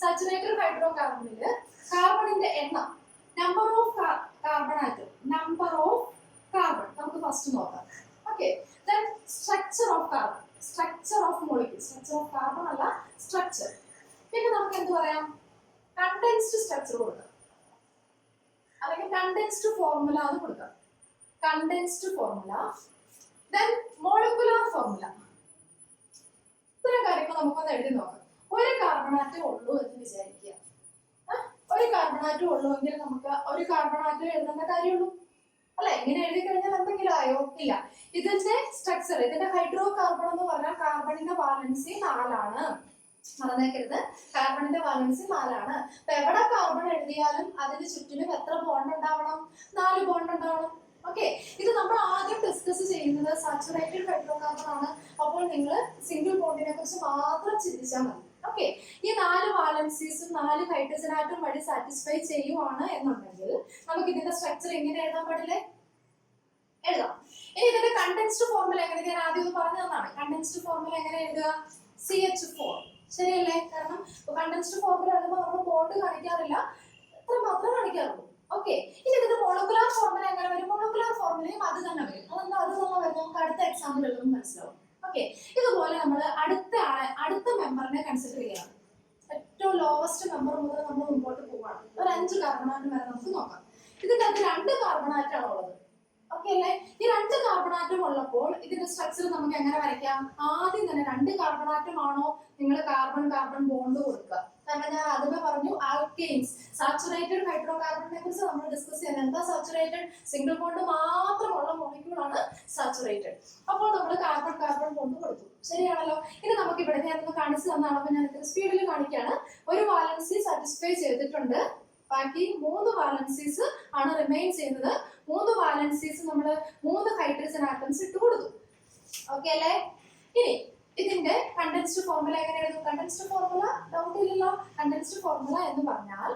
Speaker 1: Saturated ഹൈഡ്രോകാർബണിൽ കാർബണിന്റെ എണ്ണം, number of carbon atom, number of carbon നമുക്ക് ഫസ്റ്റ് നോക്കാം. Okay, then structure of carbon, structure of molecule, structure of carbon അല്ല സ്ട്രക്ചർ. പിന്നെ നമുക്ക് എന്ത് പറയാം? കണ്ടൻസ്ഡ് സ്ട്രക്ചർ കൊടുക്കാം, അല്ലെങ്കിൽ കണ്ടൻസ്ഡ് ഫോർമുല എന്ന് കൊടുക്കാം. Condensed formula, then molecular formula. ഇത്രയും കാര്യങ്ങൾ നമുക്കൊന്ന് എഴുതി നോക്കാം. ഒരു കാർബണാറ്റം ഉള്ളൂ എന്ന് വിചാരിക്കുക. ഒരു കാർബണാറ്റം ഉള്ളൂ എങ്കിൽ നമുക്ക് ഒരു കാർബണാറ്റം എഴുതേണ്ട കാര്യമുള്ളൂ അല്ലെ? ഇങ്ങനെ എഴുതി കഴിഞ്ഞാൽ എന്തെങ്കിലും ആയോ? ഇല്ല. ഇതിന്റെ സ്ട്രക്ചർ, ഇതിന്റെ ഹൈഡ്രോ കാർബൺ എന്ന് പറഞ്ഞാൽ കാർബണിന്റെ വാലൻസി 4ആണ്. മറന്നേക്കരുത്, കാർബണിന്റെ വാലൻസി 4ആണ്. അപ്പൊ എവിടെ കാർബൺ എഴുതിയാലും അതിന് ചുറ്റിനും എത്ര ബോണ്ട് ഉണ്ടാവണം? 4 ബോണ്ട് ഉണ്ടാവണം. ഓക്കെ, ഇത് നമ്മൾ ആദ്യം ഡിസ്കസ് ചെയ്യുന്നത് സാച്ചുറേറ്റഡ് ഹൈഡ്രോകാർബൺ ആണ്. അപ്പോൾ നിങ്ങൾ സിംഗിൾ ബോണ്ടിനെ കുറിച്ച് മാത്രം ചിന്തിച്ചാൽ മതി. ഓക്കെ, ഈ 4 വാലൻസീസും 4 ഹൈഡ്രജൻ ആറ്റം വഴി സാറ്റിസ്ഫൈ ചെയ്യുവാണ് എന്നുണ്ടെങ്കിൽ നമുക്ക് ഇതിന്റെ സ്ട്രക്ചർ എങ്ങനെ എഴുതാൻ പാടില്ലേ? എഴുതാം. ഇനി ഇതിന്റെ കണ്ടൻസ്ഡ് ഫോർമുല എങ്ങനെ? ഞാൻ ആദ്യം ഒന്ന് പറഞ്ഞു തന്നാണ്. കണ്ടൻസ്ഡ് ഫോർമുല എങ്ങനെ എഴുതുക? CH4, ശരിയല്ലേ? കാരണം കണ്ടൻസ്ഡ് ഫോർമുല എഴുതുമ്പോൾ നമ്മൾ ബോണ്ട് കാണിക്കാറില്ല, ഇത്ര മാത്രമേ കാണിക്കാറുള്ളൂ. ഓക്കെ, ഇനി ഇതിന്റെ മോളിക്കുലാർ ഫോർമുല എങ്ങനെ വരും? മോളിക്കുലാർ ഫോർമുലയും അത് തന്നെ വരും. അതെന്താ അത് തന്നെ വരും? നമുക്ക് അടുത്ത എക്സാമ്പിൾ എഴുതുമ്പോൾ മനസ്സിലാവും. ഓക്കെ, ഇതുപോലെ നമ്മൾ അടുത്ത മെമ്പറിനെ കൺസിഡർ ചെയ്യണം. ഏറ്റവും ലോവസ്റ്റ് മെമ്പർ മുതൽ നമ്മൾ മുമ്പോട്ട് പോവുകയാണ്. ഒരു 5 കാർബണാറ്റം വരെ നമുക്ക് നോക്കാം. ഇതിന്റെ അകത്ത് 2 കാർബണാറ്റാണ് ഉള്ളത്. ഓക്കെ അല്ലേ? ഈ 2 കാർബണാറ്റം ഉള്ളപ്പോൾ ഇതിന്റെ സ്ട്രക്ചർ നമുക്ക് എങ്ങനെ വരയ്ക്കാം? ആദ്യം തന്നെ 2 കാർബണാറ്റം ആണോ നിങ്ങൾ കാർബൺ കാർബൺ ബോണ്ട് കൊടുക്കുക. കാരണം ഞാൻ ആദ്യമേ പറഞ്ഞു ആൽക്കെയിൻസ്, സാച്ചുറേറ്റഡ് ഹൈഡ്രോകാർബണിനെ കുറിച്ച് നമ്മൾ ഡിസ്കസ് ചെയ്യുന്നത്. എന്താ സാച്ചുറേറ്റഡ്? സിംഗിൾ ബോണ്ട് മാത്രമുള്ള മോളിക്യൂൾ ആണ് സാച്ചുറേറ്റഡ്. അപ്പോൾ നമ്മൾ കാർബൺ കാർബൺ ബോണ്ട് കൊടുത്തു, ശരിയാണല്ലോ? ഇനി നമുക്ക് ഇവിടെ ഞാനൊന്ന് കാണിച്ചു തന്നാണ്. അപ്പൊ ഞാൻ ഇത്ര സ്പീഡിൽ കാണിക്കുകയാണ്. ഒരു വാലൻസി സാറ്റിസ്ഫൈ ചെയ്തിട്ടുണ്ട്, ബാക്കി 3 വാലൻസീസ് ആണ് റിമെയിൻ ചെയ്യുന്നത്. 3 വാലൻസീസ് നമ്മൾ 3 ഹൈഡ്രജൻ ആറ്റംസ് ഇട്ട് കൊടുത്തു. ഓക്കെ അല്ലേ? ഇനി ഇതിന്റെ കണ്ടൻസ്ഡ് ഫോർമുല എങ്ങനെ എഴുതും? കണ്ടൻസ്ഡ് ഫോർമുല ഡൗട്ട് ഇല്ലല്ലോ. കണ്ടൻസ്ഡ് ഫോർമുല എന്ന് പറഞ്ഞാൽ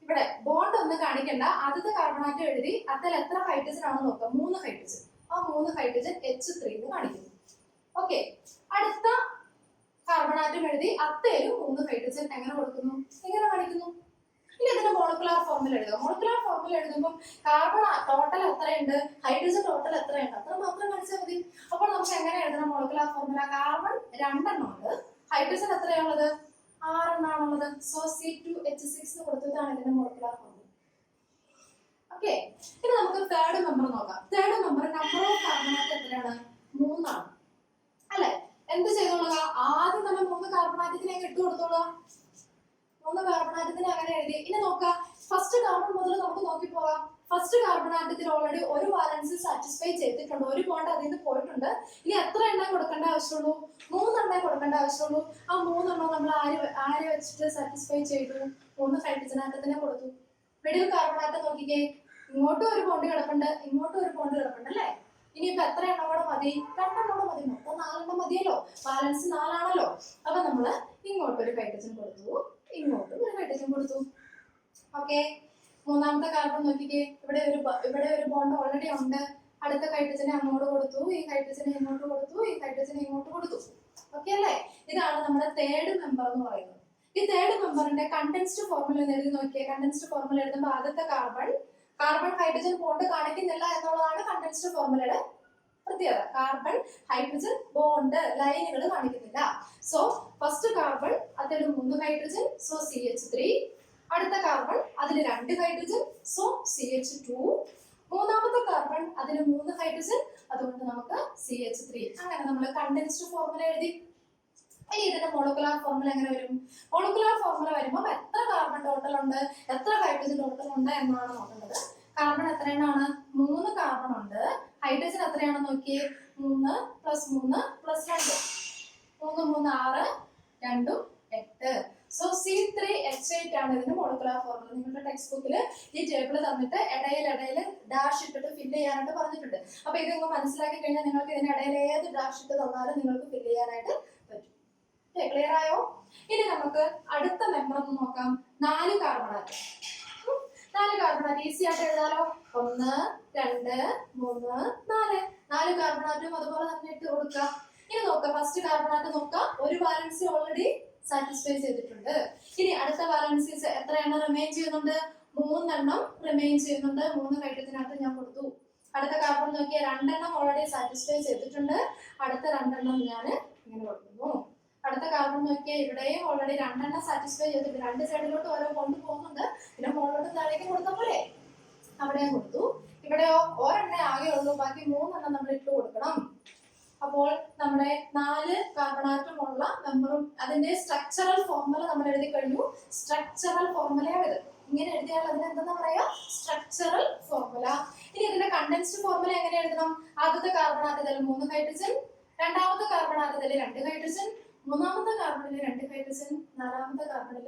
Speaker 1: ഇവിടെ ബോണ്ട് ഒന്നും കാണിക്കണ്ട, ആദ്യത്തെ കാർബണാറ്റം എഴുതി അതിൽ എത്ര ഹൈഡ്രജൻ ആണെന്ന് നോക്കാം. 3 ഹൈഡ്രജൻ. ആ 3 ഹൈഡ്രജൻ H3 എന്ന് കാണിക്കുന്നു. ഓക്കെ, അടുത്ത കാർബണാറ്റം എഴുതി അത്തേലും 3 ഹൈഡ്രജൻ എങ്ങനെ കൊടുക്കുന്നു? എങ്ങനെ കാണിക്കുന്നു? ഇനി ഇതിന്റെ മോളിക്കുലാർ ഫോർമുല എഴുതുക. മോളിക്കുലാർ ഫോർമുല എഴുതുമ്പോൾ കാർബൺ ടോട്ടൽ എത്രയുണ്ട്, ഹൈഡ്രജൻ ടോട്ടൽ എത്രയുണ്ട്, അത്ര മാത്രം കാണിച്ചാൽ മതി. അപ്പോൾ നമുക്ക് എങ്ങനെ എഴുതണം മോളിക്കുലാർ ഫോർമുല? കാർബൺ 2 എണ്ണം ഉണ്ട്, ഹൈഡ്രജൻ എത്രയാണുള്ളത്? 6 എണ്ണാണുള്ളത്. സോ C2H6 കൊടുത്തതാണ് ഇതിന്റെ മോളിക്കുലാർ ഫോർമുല. ഓക്കെ, ഇനി നമുക്ക് തേർഡ് മെമ്പർ നോക്കാം. തേർഡ് മെമ്പർ നമ്പർ ഓഫ് കാർബണാറ്റ് എത്രയാണ്? 3 ആണ് അല്ലെ? എന്ത് ചെയ്തോളുക? ആദ്യം തന്നെ 3 കാർബണാറ്റത്തിനെ ഇട്ട് കൊടുത്തോളുക. 3 കാർബണാറ്റത്തിന് അങ്ങനെ എഴുതി. ഇനി നോക്കാം, ഫസ്റ്റ് കാർബൺ മുതൽ നമുക്ക് നോക്കി പോകാം. ഫസ്റ്റ് കാർബണാറ്റത്തിൽ ഓൾറെഡി ഒരു വാലൻസി സാറ്റിസ്ഫൈ ചെയ്തിട്ടുണ്ട്, ഒരു ബോണ്ട് അതിൽ നിന്ന് പോയിട്ടുണ്ട്. ഇനി എത്ര എണ്ണം കൊടുക്കേണ്ട ആവശ്യമുള്ളൂ? 3 എണ്ണം കൊടുക്കേണ്ട ആവശ്യമുള്ളൂ. ആ 3 എണ്ണം നമ്മൾ ആര് വെച്ചിട്ട് സാറ്റിസ്ഫൈ ചെയ്തു? 3 ഹൈഡ്രജൻ ആറ്റത്തിനെ കൊടുത്തു. മിഡിൽ കാർബണാറ്റം നോക്കിക്കേ, ഇങ്ങോട്ടും ഒരു ബോണ്ട് കിടപ്പുണ്ട്, ഇങ്ങോട്ടും ഒരു ബോണ്ട് കിടപ്പുണ്ട് അല്ലേ? ഇനിയിപ്പോ എത്ര എണ്ണം കൂടെ മതി? 2 എണ്ണം കൂടെ മതി. മൊത്തം 4 എണ്ണം മതിയല്ലോ, ബാലൻസ് 4 ആണല്ലോ. അപ്പൊ നമ്മള് ഇങ്ങോട്ടൊരു ഹൈഡ്രജൻ കൊടുത്തു, ഇങ്ങോട്ടും ഒരു ഹൈഡ്രജൻ കൊടുത്തു. ഓക്കെ, മൂന്നാമത്തെ കാർബൺ നോക്കിക്കേ, ഇവിടെ ഒരു ബോണ്ട് ഓൾറെഡി ഉണ്ട്. അടുത്ത ഹൈഡ്രജനെ അങ്ങോട്ട് കൊടുത്തു, ഈ ഹൈഡ്രജനെ ഇങ്ങോട്ട് കൊടുത്തു, ഈ ഹൈഡ്രജനെ ഇങ്ങോട്ട് കൊടുത്തു. ഓക്കെ അല്ലേ? ഇതാണ് നമ്മുടെ തേർഡ് മെമ്പർ എന്ന് പറയുന്നത്. ഈ തേർഡ് മെമ്പറിന്റെ കണ്ടൻസ്ഡ് ഫോർമുല എഴുതി നോക്കിയേ. കണ്ടൻസ്ഡ് ഫോർമുല എഴുതുമ്പോൾ ആദ്യത്തെ കാർബൺ ഹൈഡ്രജൻ ബോണ്ട് കാണിക്കുന്നില്ല എന്നുള്ളതാണ് കണ്ടൻസ്ഡ് ഫോർമുലയുടെ പ്രത്യേകത. കാർബൺ ഹൈഡ്രജൻ ബോണ്ട് ലൈനുകൾ കാണിക്കുന്നില്ല. സോ ഫസ്റ്റ് കാർബൺ അതിൽ 3 ഹൈഡ്രജൻ, സോ CH3. അടുത്ത കാർബൺ അതിൽ 2 ഹൈഡ്രജൻ, സോ CH2. മൂന്നാമത്തെ കാർബൺ അതിന് 3 ഹൈഡ്രജൻ, അതുകൊണ്ട് നമുക്ക് CH3. അങ്ങനെ നമ്മൾ കണ്ടൻസ്ഡ് ഫോർമുല എഴുതി. ഇനി ഇതിന്റെ മോളിക്കുലാർ ഫോർമുല എങ്ങനെ വരും? മോളിക്കുലാർ ഫോർമുല വരുമ്പോൾ എത്ര കാർബൺ ടോട്ടൽ ഉണ്ട്, എത്ര ഹൈഡ്രജൻ ടോട്ടൽ ഉണ്ട് എന്നാണ് നോക്കേണ്ടത്. കാർബൺ എത്ര എണ്ണമാണ്? 3 കാർബൺ ഉണ്ട്. ഹൈഡ്രജൻ എത്രയാണെന്ന് നോക്കിയേ, 3 + 3 + 2. 3 3 6, 2 8. സോ C3H8 ആണ് ഇതിന്റെ മോളിക്കുലാർ ഫോർമുല. നിങ്ങളുടെ ടെക്സ്റ്റ് ബുക്കിൽ ഈ ടേബിൾ തന്നിട്ട് ഇടയിൽ ഡാഷ് ഇട്ടിട്ട് ഫില്ല് ചെയ്യാനായിട്ട് പറഞ്ഞിട്ടുണ്ട്. അപ്പൊ ഇത് നിങ്ങൾ മനസ്സിലാക്കി കഴിഞ്ഞാൽ നിങ്ങൾക്ക് ഇതിന്റെ ഇടയിൽ ഏത് ഡാഷ് ഇട്ട് തന്നാലും നിങ്ങൾക്ക് ഫില്ല് ചെയ്യാനായിട്ട് പറ്റും. ക്ലിയർ ആയോ? ഇനി നമുക്ക് അടുത്ത മെമ്പർ ഒന്ന് നോക്കാം. 4 carbon atom. 4 carbon atom easy ആയിട്ട് എഴുതാലോ. 1 2 3 4. 4 കാർബൺ ആറ്റം അതുപോലെ തന്നെ ഇട്ട് കൊടുക്കുക. ഇനി നോക്കാം, ഫസ്റ്റ് കാർബൺ ആറ്റം നോക്കാം. ഒരു വാലൻസി ഓൾറെഡി സാറ്റിസ്ഫൈ ചെയ്തിട്ടുണ്ട്. ഇനി അടുത്ത വാലൻസീസ് എത്ര എണ്ണം റിമെയിൻ ചെയ്യുന്നുണ്ട്? 3 എണ്ണം റിമെയിൻ ചെയ്യുന്നുണ്ട്. 3 ഹൈഡ്രജനായിട്ട് ഞാൻ കൊടുത്തു. അടുത്ത കാർബൺ നോക്കിയാൽ 2 എണ്ണം ഓൾറെഡി സാറ്റിസ്ഫൈ ചെയ്തിട്ടുണ്ട്. അടുത്ത 2 എണ്ണം ഞാൻ ഇങ്ങനെ കൊടുക്കുന്നു. അടുത്ത കാർബൺ നോക്കിയാൽ ഇവിടെയും ഓൾറെഡി 2 എണ്ണം സാറ്റിസ്ഫൈ ചെയ്തിട്ടുണ്ട്. 2 സൈഡിലോട്ട് ഓരോ കൊണ്ട് പോകുന്നുണ്ട്. പിന്നെ മുകളിലോട്ട് താഴേക്ക് കൊടുത്തപ്പോഴേ അവിടെയും കൊടുത്തു. ഇവിടെയോ ഒരെണ്ണേ ആകെ ഉള്ളൂ, ബാക്കി 3 എണ്ണം നമ്മൾ ഇട്ട് കൊടുക്കണം. അപ്പോൾ നമ്മുടെ 4 കാർബൺ ആറ്റം ഉള്ള മെമ്പറും അതിന്റെ സ്ട്രക്ചറൽ ഫോർമുല നമ്മൾ എഴുതി കഴിഞ്ഞു. സ്ട്രക്ചറൽ ഫോർമുലയാണ്. ഇങ്ങനെ എഴുതിയാൽ അതിന് എന്താ പറയാ? Structural formula. ഇനി ഇതിന്റെ കണ്ടൻസ്ഡ് ഫോർമുല എങ്ങനെ എഴുതണം? ആദ്യത്തെ കാർബൺ ആറ്റത്തിൽ 3 ഹൈഡ്രജൻ, രണ്ടാമത്തെ കാർബൺ ആറ്റത്തിൽ 2 ഹൈഡ്രജൻ, മൂന്നാമത്തെ കാർബണിൽ 2 ഹൈഡ്രജൻ, നാലാമത്തെ കാർബണിൽ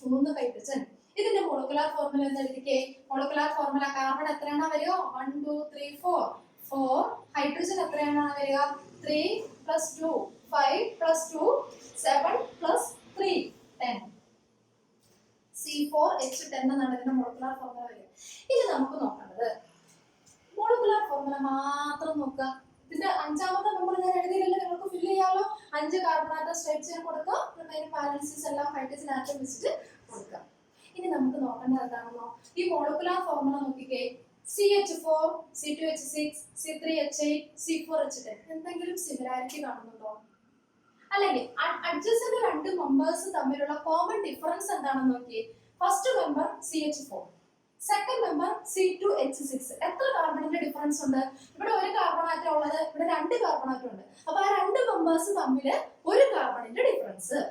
Speaker 1: 3 ഹൈഡ്രജൻ. ഇതിന്റെ മോളിക്കുലാർ ഫോർമുല എന്ന് എഴുതിക്കേ. മോളിക്കുലാർ ഫോർമുല കാർബൺ എത്രയാണ് വരിക? 1 2 3 4. 4 ഹൈഡ്രജൻ എത്രയാണ് വരിക? 3 + 2 5 + 2 7 + 3 10. C4H10 എന്നാണ് ഇതിന്റെ മോളിക്കുലാർ ഫോർമുല വരിക. ഇനി നമുക്ക് നോക്കേണ്ടത് മോളിക്കുലാർ ഫോർമുല മാത്രം നോക്കുക. ഇതിന്റെ 5ാമത്തെ നമ്പർ ഞാൻ എഴുതിയില്ല, നിങ്ങൾക്ക് ഫില്ല് ചെയ്യാമല്ലോ. 5 കാർബൺ ആറ്റം സ്ട്രൈറ്റ് ചെയ്യാൻ കൊടുക്കുക. റിമൈനിങ് ബാലൻസീസ് എല്ലാം ഹൈഡ്രജൻ ആറ്റം വെച്ചിട്ട് കൊടുക്കുക. ഇനി നമുക്ക് നോക്കേണ്ടത് എന്താണെന്നോ, ഈ മോളിക്കുലാർ ഫോർമുല നോക്കിക്കേ. CH4, C2H6, C3H8, C4H10. എന്തെങ്കിലും സിമിലാരിറ്റി കാണുന്നുണ്ടോ? അല്ലെങ്കിൽ അഡ്ജസന്റ് 2 മെമ്പേഴ്സ് തമ്മിലുള്ള കോമൺ ഡിഫറൻസ് എന്താണെന്ന് നോക്കിയേ. First member CH4, second member C2H6. എത്ര കാർബണിന്റെ ഡിഫറൻസ് ഉണ്ട്? ഇവിടെ 1 കാർബൺ ആറ്റം ഉള്ളത്, ഇവിടെ 2 കാർബൺ ആറ്റം ഉണ്ട്. അപ്പൊ ആ 2 മെമ്പേഴ്സ് തമ്മിൽ 1 കാർബണിന്റെ ഡിഫറൻസ്.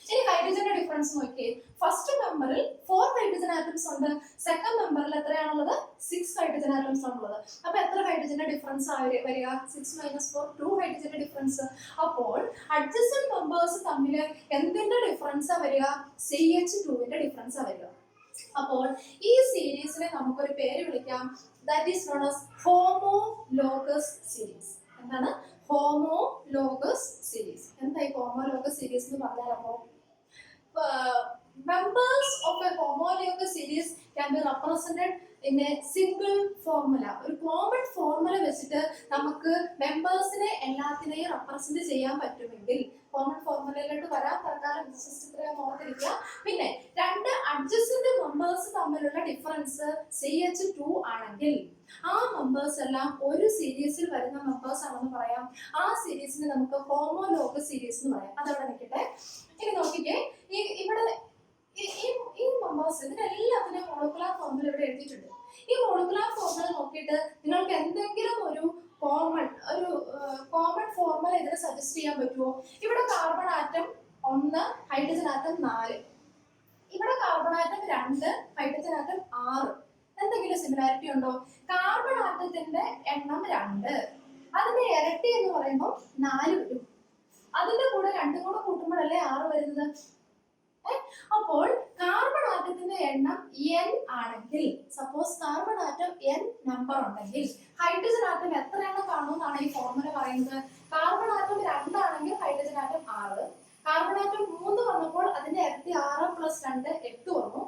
Speaker 1: ഇനി ഹൈഡ്രജന്റെ ഡിഫറൻസ് നോക്കിയേ. ഫസ്റ്റ് മെമ്പറിൽ 4 ഹൈഡ്രജൻ ആറ്റംസ് ഉണ്ട്. സെക്കൻഡ് മെമ്പറിൽ എത്രയാണുള്ളത്? 6 ഹൈഡ്രജൻ ആറ്റംസ് ആണുള്ളത്. അപ്പൊ എത്ര ഹൈഡ്രജന്റെ ഡിഫറൻസ് വരിക? 6 - 4 2 ഹൈഡ്രജന്റെ ഡിഫറൻസ്. അപ്പോൾ അഡ്ജസന്റ് മെമ്പേഴ്സ് തമ്മിൽ എന്തിന്റെ ഡിഫറൻസാ വരിക? CH2ന്റെ ഡിഫറൻസാ വരിക. അപ്പോൾ ഈ സീരീസിനെ നമുക്കൊരു പേര് വിളിക്കാം. That is known as homologous series. എന്താണ്? Homologous series. എന്താ ഈ ഹോമോലോഗസ് സീരീസ് എന്ന് പറഞ്ഞാൽ? അപ്പോൾ members of a homologous series can be represented in a single formula. ഒരു കോമൺ ഫോർമുല വെച്ചിട്ട് നമുക്ക് മെമ്പേഴ്സിനെ എല്ലാത്തിനെയും റെപ്രസെന്റ് ചെയ്യാൻ പറ്റുമെങ്കിൽ കോമൺ ഫോർമുലയിലോട്ട് വരാൻ തൽക്കാലം ഇത്രയും ഓർത്തിരിക്കുക. പിന്നെ 2 അഡ്ജസന്റ് മെമ്പേഴ്സ് തമ്മിലുള്ള ഡിഫറൻസ് CH2 ആണെങ്കിൽ ആ മെമ്പേഴ്സ് എല്ലാം ഒരു സീരീസിൽ വരുന്ന മെമ്പേഴ്സ് ആണെന്ന് പറയാം. ആ സീരീസിനെ നമുക്ക് ഹോമോലോഗസ് സീരീസ് എന്ന് പറയാം. അതവിടെ നിൽക്കട്ടെ. ഇനി നോക്കിക്കേ, ഇവിടെ ഈ മെമ്പേഴ്സ് ഇതിനെല്ലാത്തിനും മോളിക്കുലാർ ഫോർമുല ഇവിടെ എഴുതിയിട്ടുണ്ട്. ഈ മോളിക്കുലാർ ഫോർമുല നോക്കിയിട്ട് നിങ്ങൾക്ക് എന്തെങ്കിലും ഒരു കോമൺ ഫോർമുല ഇതിന് സജസ്റ്റ് ചെയ്യാൻ പറ്റുമോ? ഇവിടെ കാർബൺ ആറ്റം 1, ഹൈഡ്രജൻ ആറ്റം 4. ഇവിടെ കാർബൺ ആറ്റം 2, ഹൈഡ്രജൻ ആറ്റം 6. എന്തെങ്കിലും സിമിലാരിറ്റി ഉണ്ടോ? കാർബൺ ആറ്റത്തിന്റെ എണ്ണം 2, അതിന്റെ ഇരട്ടി എന്ന് പറയുമ്പോൾ 4 വരും. അതിന്റെ കൂടെ 2 കൂടെ കൂട്ടുമ്പോഴല്ലേ 6 വരുന്നത്. അപ്പോൾ കാർബൺ ആറ്റത്തിന്റെ എണ്ണം n ആണെങ്കിൽ, suppose carbon atom n number ഉണ്ടെങ്കിൽ ഹൈഡ്രജൻ ആറ്റം എത്ര എണ്ണം കാണുമെന്നാണ് ഈ ഫോർമുല പറയുന്നത്. കാർബൺ ആറ്റം 2 ആണെങ്കിൽ ഹൈഡ്രജൻ ആറ്റം 6. കാർബൺ ആറ്റം 3 വന്നപ്പോൾ അതിന്റെ ഇരട്ടി 6 + 2 8 വന്നു.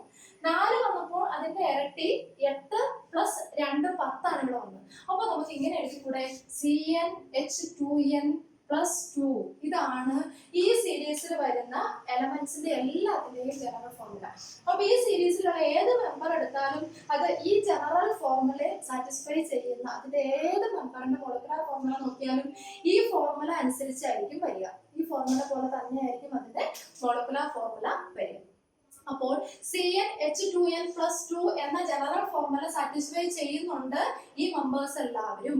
Speaker 1: 4 വന്നപ്പോൾ അതിന്റെ ഇരട്ടി 8 + 2 10 ആണ് ഇവിടെ വന്നത്. അപ്പൊ നമുക്ക് ഇങ്ങനെ എഴുതിക്കൂടെ? CnH2n + 2. ഇതാണ് ഈ സീരീസിൽ വരുന്ന എലമെന്റ്സിന്റെ എല്ലാത്തിന്റെയും ജനറൽ ഫോർമുല. അപ്പൊ ഈ സീരീസിലുള്ള ഏത് മെമ്പർ എടുത്താലും അത് ഈ ജനറൽ ഫോർമുലയെ സാറ്റിസ്ഫൈ ചെയ്യുന്ന അതിന്റെ ഏത് മെമ്പറിന്റെ മോളിക്കുലാർ ഫോർമുല നോക്കിയാലും ഈ ഫോർമുല അനുസരിച്ചായിരിക്കും വരിക. ഈ ഫോർമുല പോലെ തന്നെയായിരിക്കും അതിന്റെ മോളിക്കുലാർ ഫോർമുല വരിക. അപ്പോൾ CnH2n+2 എന്ന ജനറൽ ഫോർമുല സാറ്റിസ്ഫൈ ചെയ്യുന്നുണ്ട് ഈ മെമ്പേഴ്സ് എല്ലാവരും.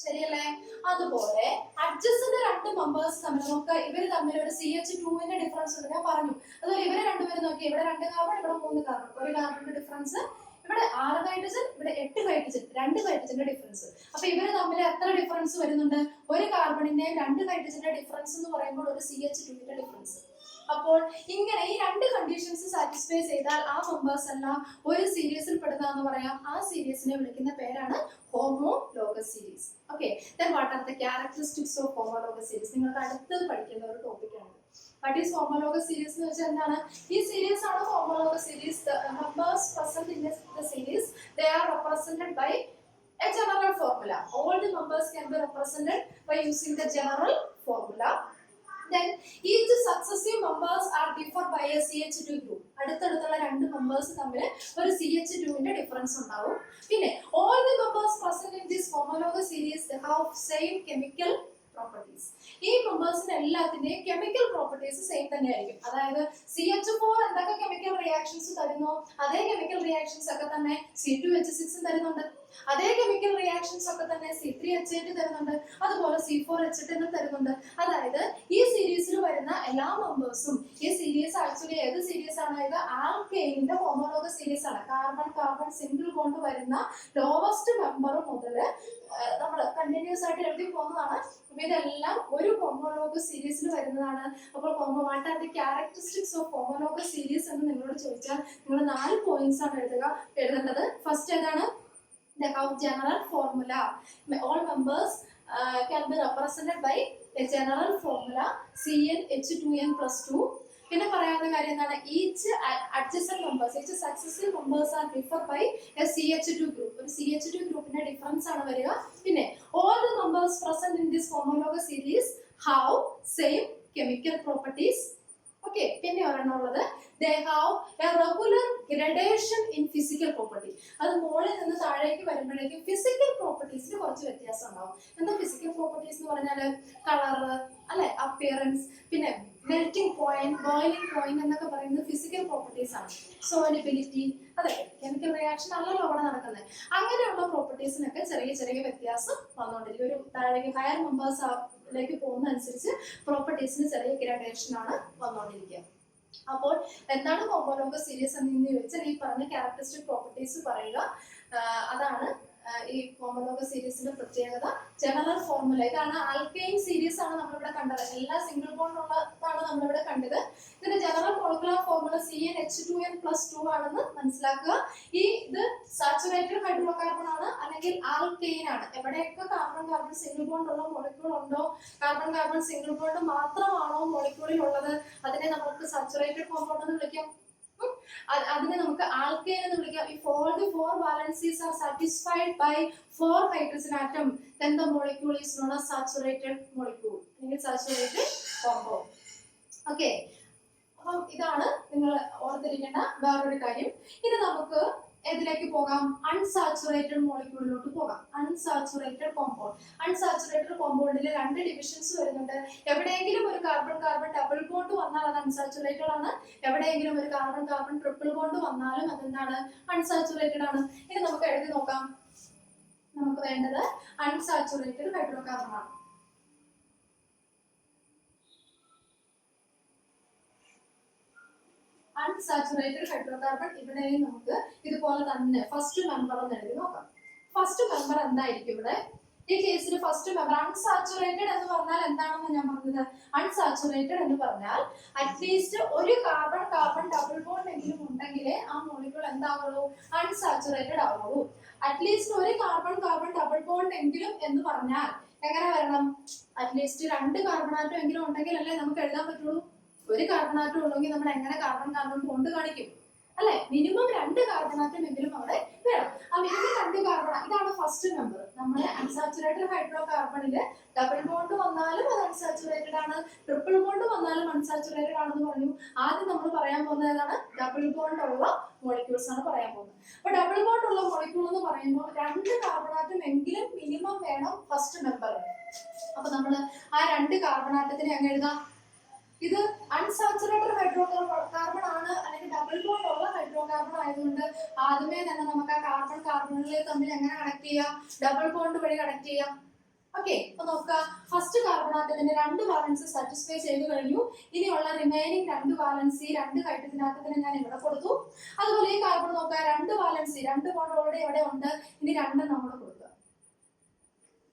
Speaker 1: ശരിയല്ലേ? അതുപോലെ അഡ്ജസ്റ്റന്റ് രണ്ട് മെമ്പേഴ്സ് തമ്മിൽ നമുക്ക് ഇവർ തമ്മിൽ ഒരു CH2ന്റെ ഡിഫറൻസ് ഉണ്ട്, ഞാൻ പറഞ്ഞു. അതുപോലെ ഇവരെ രണ്ടുപേരും നോക്കി, ഇവിടെ 2 കാർബൺ, ഇവിടെ 3 കാർബൺ, ഒരു കാർബണിന്റെ ഡിഫറൻസ്, ഇവിടെ 6 ഹൈഡ്രജൻ, ഇവിടെ 8 ഹൈഡ്രജൻ, 2 ഹൈഡ്രജന്റെ ഡിഫറൻസ്. അപ്പൊ ഇവര് തമ്മിൽ എത്ര ഡിഫറൻസ് വരുന്നുണ്ട്? ഒരു കാർബണിന്റെയും 2 ഹൈഡ്രജന്റെ ഡിഫറൻസ് എന്ന് പറയുമ്പോൾ ഒരു CH2ന്റെ ഡിഫറൻസ്. അപ്പോൾ ഇങ്ങനെ ഈ രണ്ട് കണ്ടീഷൻസ് സാറ്റിസ്ഫൈ ചെയ്താൽ ആ മെമ്പേഴ്സ് എല്ലാം ഒരു സീരീസിൽ പെടുന്നതെന്ന് പറയാം. ആ സീരീസിനെ വിളിക്കുന്ന പേരാണ് homologous series. Okay, then what are the characteristics of homologous series? നിങ്ങൾക്ക് അടുത്ത് പഠിക്കുന്ന ഒരു ടോപ്പിക്കാണ്. What is homologous series എന്ന് വെച്ചാൽ എന്താണ്? ഈ സീരീസ് ആണ് homologous series. The members present in the series, they are represented by a general formula. All the members can be represented by using the general formula. Then each successive members are differ by a CH2 group. അടുത്തടുത്തുള്ള രണ്ട് members തമ്മിൽ ഒരു CH2ന്റെ difference ഉണ്ടാവും. പിന്നെ all the members present in this homologous series they have same chemical properties. ഈ മെമ്പേഴ്സിന് എല്ലാത്തിന്റെയും chemical properties same തന്നെയായിരിക്കും. അതായത് CH4 എന്തൊക്കെ കെമിക്കൽ റിയാക്ഷൻസ് തരുന്നു അതേ കെമിക്കൽ റിയാക്ഷൻസ് ഒക്കെ തന്നെ C2H6 തരുന്നുണ്ട്. അതേ കെമിക്കൽ റിയാക്ഷൻസ് ഒക്കെ തന്നെ C3H8 തരുന്നുണ്ട്. അതുപോലെ C4H10 തരുന്നുണ്ട്. അതായത് ഈ സീരീസിൽ വരുന്ന എല്ലാ മെമ്പേഴ്സും, ഈ സീരീസ് ആക്ച്വലി ഏത് സീരീസ് ആണ്? ഇത് ആൽക്കെയിന്റെ ഹോമോലോഗസ് സീരീസ് ആണ്. കാർബൺ കാർബൺ സിംഗിൾ ബോണ്ട് വരുന്ന ലോവസ്റ്റ് മെമ്പർ മുതൽ നമ്മൾ കണ്ടിന്യൂസ് ആയിട്ട് എഴുതി പോകുന്നതാണ്. ഇതെല്ലാം ഒരു ഹോമോലോഗസ് സീരീസിൽ വരുന്നതാണ്. അപ്പോൾ what are the characteristics of homologous series എന്ന് നിങ്ങളോട് ചോദിച്ചാൽ നിങ്ങൾ 4 പോയിന്റ്സ് ആണ് എഴുതേണ്ടത്. ഫസ്റ്റ് ഏതാണ്? They have general formula. All members can be represented by a general formula CnH2n+2. പിന്നെ പറയാവുന്ന കാര്യം എന്താണ്? Each adjacent members, each successive members are differ by a CH2 group. ഒരു CH2 ഗ്രൂപ്പിന്റെ ഡിഫറൻസ് ആണ് വരിക. പിന്നെ all the members present in this homologous series have same chemical properties. Okay, പിന്നെ ഒരെണ്ണമുള്ളത് they have a regular gradation in physical property. അത് മുകളിൽ നിന്ന് താഴേക്ക് വരുമ്പോഴേക്കും ഫിസിക്കൽ പ്രോപ്പർട്ടീസിന് കുറച്ച് വ്യത്യാസം ഉണ്ടാവും. എന്താ ഫിസിക്കൽ പ്രോപ്പർട്ടീസ് എന്ന് പറഞ്ഞാൽ? കളർ അല്ലെ, അപ്പിയറൻസ്, പിന്നെ മെൽറ്റിംഗ് പോയിന്റ്, ബോയിലിംഗ് പോയിന്റ് എന്നൊക്കെ പറയുന്നത് ഫിസിക്കൽ പ്രോപ്പർട്ടീസ് ആണ്. സോലബിലിറ്റി, അതൊക്കെ കെമിക്കൽ റിയാക്ഷൻ അല്ലല്ലോ അവിടെ നടക്കുന്നത്. അങ്ങനെയുള്ള പ്രോപ്പർട്ടീസിനൊക്കെ ചെറിയ ചെറിയ വ്യത്യാസം വന്നുകൊണ്ടിരിക്കും. ഒരു താഴേക്ക് ഹയർ മെമ്പേഴ്സ് ലേക്ക് പോകുന്ന അനുസരിച്ച് പ്രോപ്പർട്ടീസിന് ചെറിയ ഗ്രഡേഷൻ ആണ് വന്നുകൊണ്ടിരിക്കുക. അപ്പോൾ എന്താണ് ഹോമോലോഗസ് സീരീസ് എന്ന് ചോദിച്ചാൽ ഈ പറഞ്ഞ ക്യാരക്ടറിസ്റ്റിക് പ്രോപ്പർട്ടീസ് പറയുക. അതാണ് ഈ ഹോമോലോഗസ് സീരീസിന്റെ പ്രത്യേകത. ജനറൽ ഫോർമുല ഇതാണ്. ആൽക്കൈൻ സീരീസ് ആണ് നമ്മളിവിടെ കണ്ടത്. എല്ലാ സിംഗിൾ ബോണ്ട് ഉള്ളതാണ് നമ്മളിവിടെ കണ്ടത്. ഇതിന്റെ ജനറൽ മോളിക്കുലർ ഫോർമുല CnH2n+2 ആണെന്ന് മനസ്സിലാക്കുക. ഇത് സാച്ചുറേറ്റഡ് ഹൈഡ്രോകാർബൺ ആണ് അല്ലെങ്കിൽ ആൽക്കൈൻ ആണ്. എവിടെയൊക്കെ കാർബൺ കാർബൺ സിംഗിൾ ബോണ്ട് ഉള്ള മോളിക്യൂൾ ഉണ്ടോ, കാർബൺ കാർബൺ സിംഗിൾ ബോണ്ട് മാത്രമാണോ മോളിക്യൂളിൽ ഉള്ളത്, അതിനെ നമുക്ക് സാച്ചുറേറ്റഡ് കോമ്പൗണ്ട് എന്ന് വിളിക്കാം. അതിനെ നമുക്ക് ആൽക്കൈൻ എന്ന് വിളിക്കാം. If all the 4 valencies are satisfied by 4 hydrogen atom, then the molecule is known as saturated molecule അല്ലെങ്കിൽ saturated compound. Okay, അപ്പം ഇതാണ് നിങ്ങൾ ഓർത്തിരിക്കേണ്ട വേറൊരു കാര്യം. ഇനി നമുക്ക് ഇതിലേക്ക് പോകാം, അൺസാച്ചുറേറ്റഡ് മോളിക്യൂളിലോട്ട് പോകാം. Unsaturated compound. അൺസാച്ചുറേറ്റഡ് കോമ്പൗണ്ടിൽ 2 ഡിവിഷൻസ് വരുന്നുണ്ട്. എവിടെയെങ്കിലും ഒരു കാർബൺ കാർബൺ ഡബിൾ ബോണ്ട് വന്നാൽ അത് അൺസാച്ചുറേറ്റഡ് ആണ്. എവിടെയെങ്കിലും ഒരു കാർബൺ കാർബൺ ട്രിപ്പിൾ ബോണ്ട് വന്നാലും അതെന്താണ്? അൺസാച്ചുറേറ്റഡ് ആണ്. ഇനി നമുക്ക് എഴുതി നോക്കാം. നമുക്ക് വേണ്ടത് അൺസാച്ചുറേറ്റഡ് ഹൈഡ്രോകാർബൺ ആണ്. അൺസാച്ചുറേറ്റഡ് ഹൈഡ്രോകാർബൺ ഇവിടെയും നമുക്ക് ഇതുപോലെ തന്നെ ഫസ്റ്റ് മെമ്പർ എന്ന് എഴുതി നോക്കാം. ഫസ്റ്റ് മെമ്പർ എന്തായിരിക്കും ഇവിടെ? ഈ കേസിൽ ഫസ്റ്റ് മെമ്പർ അൺസാച്ചുറേറ്റഡ് എന്ന് പറഞ്ഞാൽ എന്താണെന്ന് ഞാൻ പറഞ്ഞത്. അൺസാച്ചുറേറ്റഡ് എന്ന് പറഞ്ഞാൽ അറ്റ്ലീസ്റ്റ് ഒരു കാർബൺ കാർബൺ ഡബിൾ ബോണ്ട് എങ്കിലും ഉണ്ടെങ്കിലേ ആ മോളിക്യൂൾ എന്താവുള്ളൂ? അൺസാച്ചുറേറ്റഡ് ആവുള്ളൂ. അറ്റ്ലീസ്റ്റ് ഒരു കാർബൺ കാർബൺ ഡബിൾ ബോണ്ട് എങ്കിലും എന്ന് പറഞ്ഞാൽ എങ്ങനെ വരണം? അറ്റ്ലീസ്റ്റ് 2 കാർബൺ ആറ്റം എങ്കിലും ഉണ്ടെങ്കിൽ അല്ലേ നമുക്ക് എഴുതാൻ പറ്റുള്ളൂ. ഒരു കാർബൺ ആറ്റം ഉണ്ടെങ്കിൽ നമ്മൾ എങ്ങനെ കാർബൺ കാർബൺ ബോണ്ട് കാണിക്കും? അല്ലെ, മിനിമം 2 കാർബൺ ആറ്റം എങ്കിലും അവിടെ വേണം. ആ മിനിമം 2 കാർബൺ, ഇതാണ് ഫസ്റ്റ് മെമ്പർ. നമ്മുടെ അൺസാച്ചുറേറ്റഡ് ഹൈഡ്രോ കാർബണില് ഡബിൾ ബോണ്ട് വന്നാലും അത് അൺസാച്ചുറേറ്റഡ് ആണ്, ട്രിപ്പിൾ ബോണ്ട് വന്നാലും അൺസാച്ചുറേറ്റഡ് ആണെന്ന് പറഞ്ഞു. ആദ്യം നമ്മൾ പറയാൻ പോകുന്നത് ഏതാണ്? ഡബിൾ ബോണ്ട് ഉള്ള മോളിക്യൂൾസ് ആണ് പറയാൻ പോകുന്നത്. അപ്പൊ ഡബിൾ ബോണ്ട് ഉള്ള മോളിക്യൂൾ എന്ന് പറയുമ്പോൾ 2 കാർബൺ ആറ്റം എങ്കിലും മിനിമം വേണം ഫസ്റ്റ് മെമ്പർ. അപ്പൊ നമ്മൾ ആ 2 കാർബൺ ആറ്റത്തിനെ അങ്ങ് എഴുതാം. ഇത് അൺസാച്ചുറേറ്റഡ് ഹൈഡ്രോ കാർബൺ ആണ്, അല്ലെങ്കിൽ ഡബിൾ ബോണ്ട് ഉള്ള ഹൈഡ്രോ കാർബൺ ആയതുകൊണ്ട് ആദ്യമേ തന്നെ നമുക്ക് ആ കാർബൺ കാർബണുകളെ തമ്മിൽ എങ്ങനെ കണക്ട് ചെയ്യാം? ഡബിൾ ബോണ്ട് വഴി കണക്ട് ചെയ്യാം. ഓക്കെ, അപ്പൊ നോക്കുക, ഫസ്റ്റ് കാർബൺ ആറ്റത്തിന്റെ 2 വാലൻസി സാറ്റിസ്ഫൈ ചെയ്ത് കഴിഞ്ഞു. ഇനിയുള്ള റിമൈനിങ് 2 വാലൻസി 2 ഹൈഡ്രജൻ ആറ്റത്തിന് ഞാൻ ഇവിടെ കൊടുത്തു. അതുപോലെ ഈ കാർബൺ നോക്കുക, 2 വാലൻസി 2 ബോണ്ട് ഓൾറെഡി ഇവിടെ ഉണ്ട്, ഇനി 2 നമ്മൾ കൊടുക്കുക.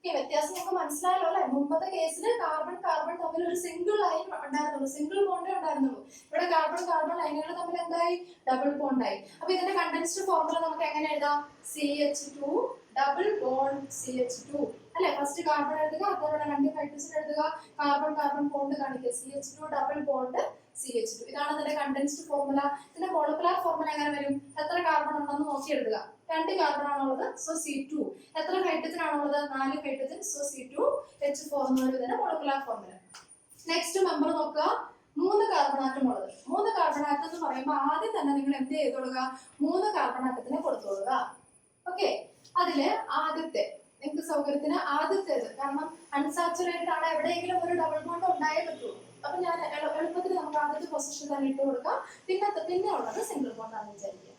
Speaker 1: വ്യത്യാസം നമുക്ക് മനസ്സിലായല്ലോ അല്ലെ? മുമ്പത്തെ കേസിൽ കാർബൺ കാർബൺ തമ്മിൽ ഒരു സിംഗിൾ ലൈൻ ഉണ്ടായിരുന്നുള്ളൂ, സിംഗിൾ ബോണ്ടേ ഉണ്ടായിരുന്നുള്ളൂ. ഇവിടെ കാർബൺ കാർബൺ ലൈനുകൾ തമ്മിൽ എന്തായി? ഡബിൾ ബോണ്ടായി. അപ്പൊ ഇതിന്റെ കണ്ടൻസ്ഡ് ഫോർമുല നമുക്ക് എങ്ങനെ എഴുതാം? CH2 ഡബിൾ ബോണ്ട് CH2 അല്ലെ? ഫസ്റ്റ് കാർബൺ എഴുതുക, അതോടെ 2 ഹൈഡ്രജൻ എഴുതുക, കാർബൺ കാർബൺ ബോണ്ട് കാണിക്കുക, CH2 ഡബിൾ ബോണ്ട് CH2. ഇതാണ് ഇതിന്റെ കണ്ടൻസ്ഡ് ഫോർമുല. ഇതിന്റെ മോളിക്കുലർ ഫോർമുല എങ്ങനെ വരും? എത്ര കാർബൺ ഉണ്ടെന്ന് നോക്കി എഴുതുക. 2 കാർബൺ ആണുള്ളത്, സോ C2. എത്ര ഹൈഡ്രജൻ ആണുള്ളത്? 4 ഹൈഡ്രജൻ, സോ C2H4 എന്ന് വരും ഇതിന്റെ മോളിക്കുലർ ഫോർമുല. നെക്സ്റ്റ് മെമ്പർ നോക്കുക, 3 കാർബൺ ആറ്റം ഉള്ളത്. 3 കാർബൺ ആറ്റം എന്ന് പറയുമ്പോൾ ആദ്യം തന്നെ നിങ്ങൾ എന്ത് ചെയ്ത് കൊടുക്കുക? 3 കാർബൺ ആറ്റത്തിന് കൊടുത്തു കൊടുക്കുക. ഓക്കെ, അതില് ആദ്യത്തെ നിങ്ങൾക്ക് സൗകര്യത്തിന് ആദ്യത്തേത്, കാരണം അൺസാച്ചുറേറ്റഡ് ആണ്, എവിടെയെങ്കിലും ഒരു ഡബിൾ ബോണ്ട് ഉണ്ടായേ പറ്റുള്ളൂ. അപ്പൊ ഞാൻ എളുപ്പത്തിൽ നമുക്ക് ആദ്യത്തെ പൊസിഷൻ തന്നെ ഇട്ട് കൊടുക്കാം. പിന്നെ ഉള്ളത് സിംഗിൾ ബോണ്ട് ആണെന്ന് വിചാരിക്കുക.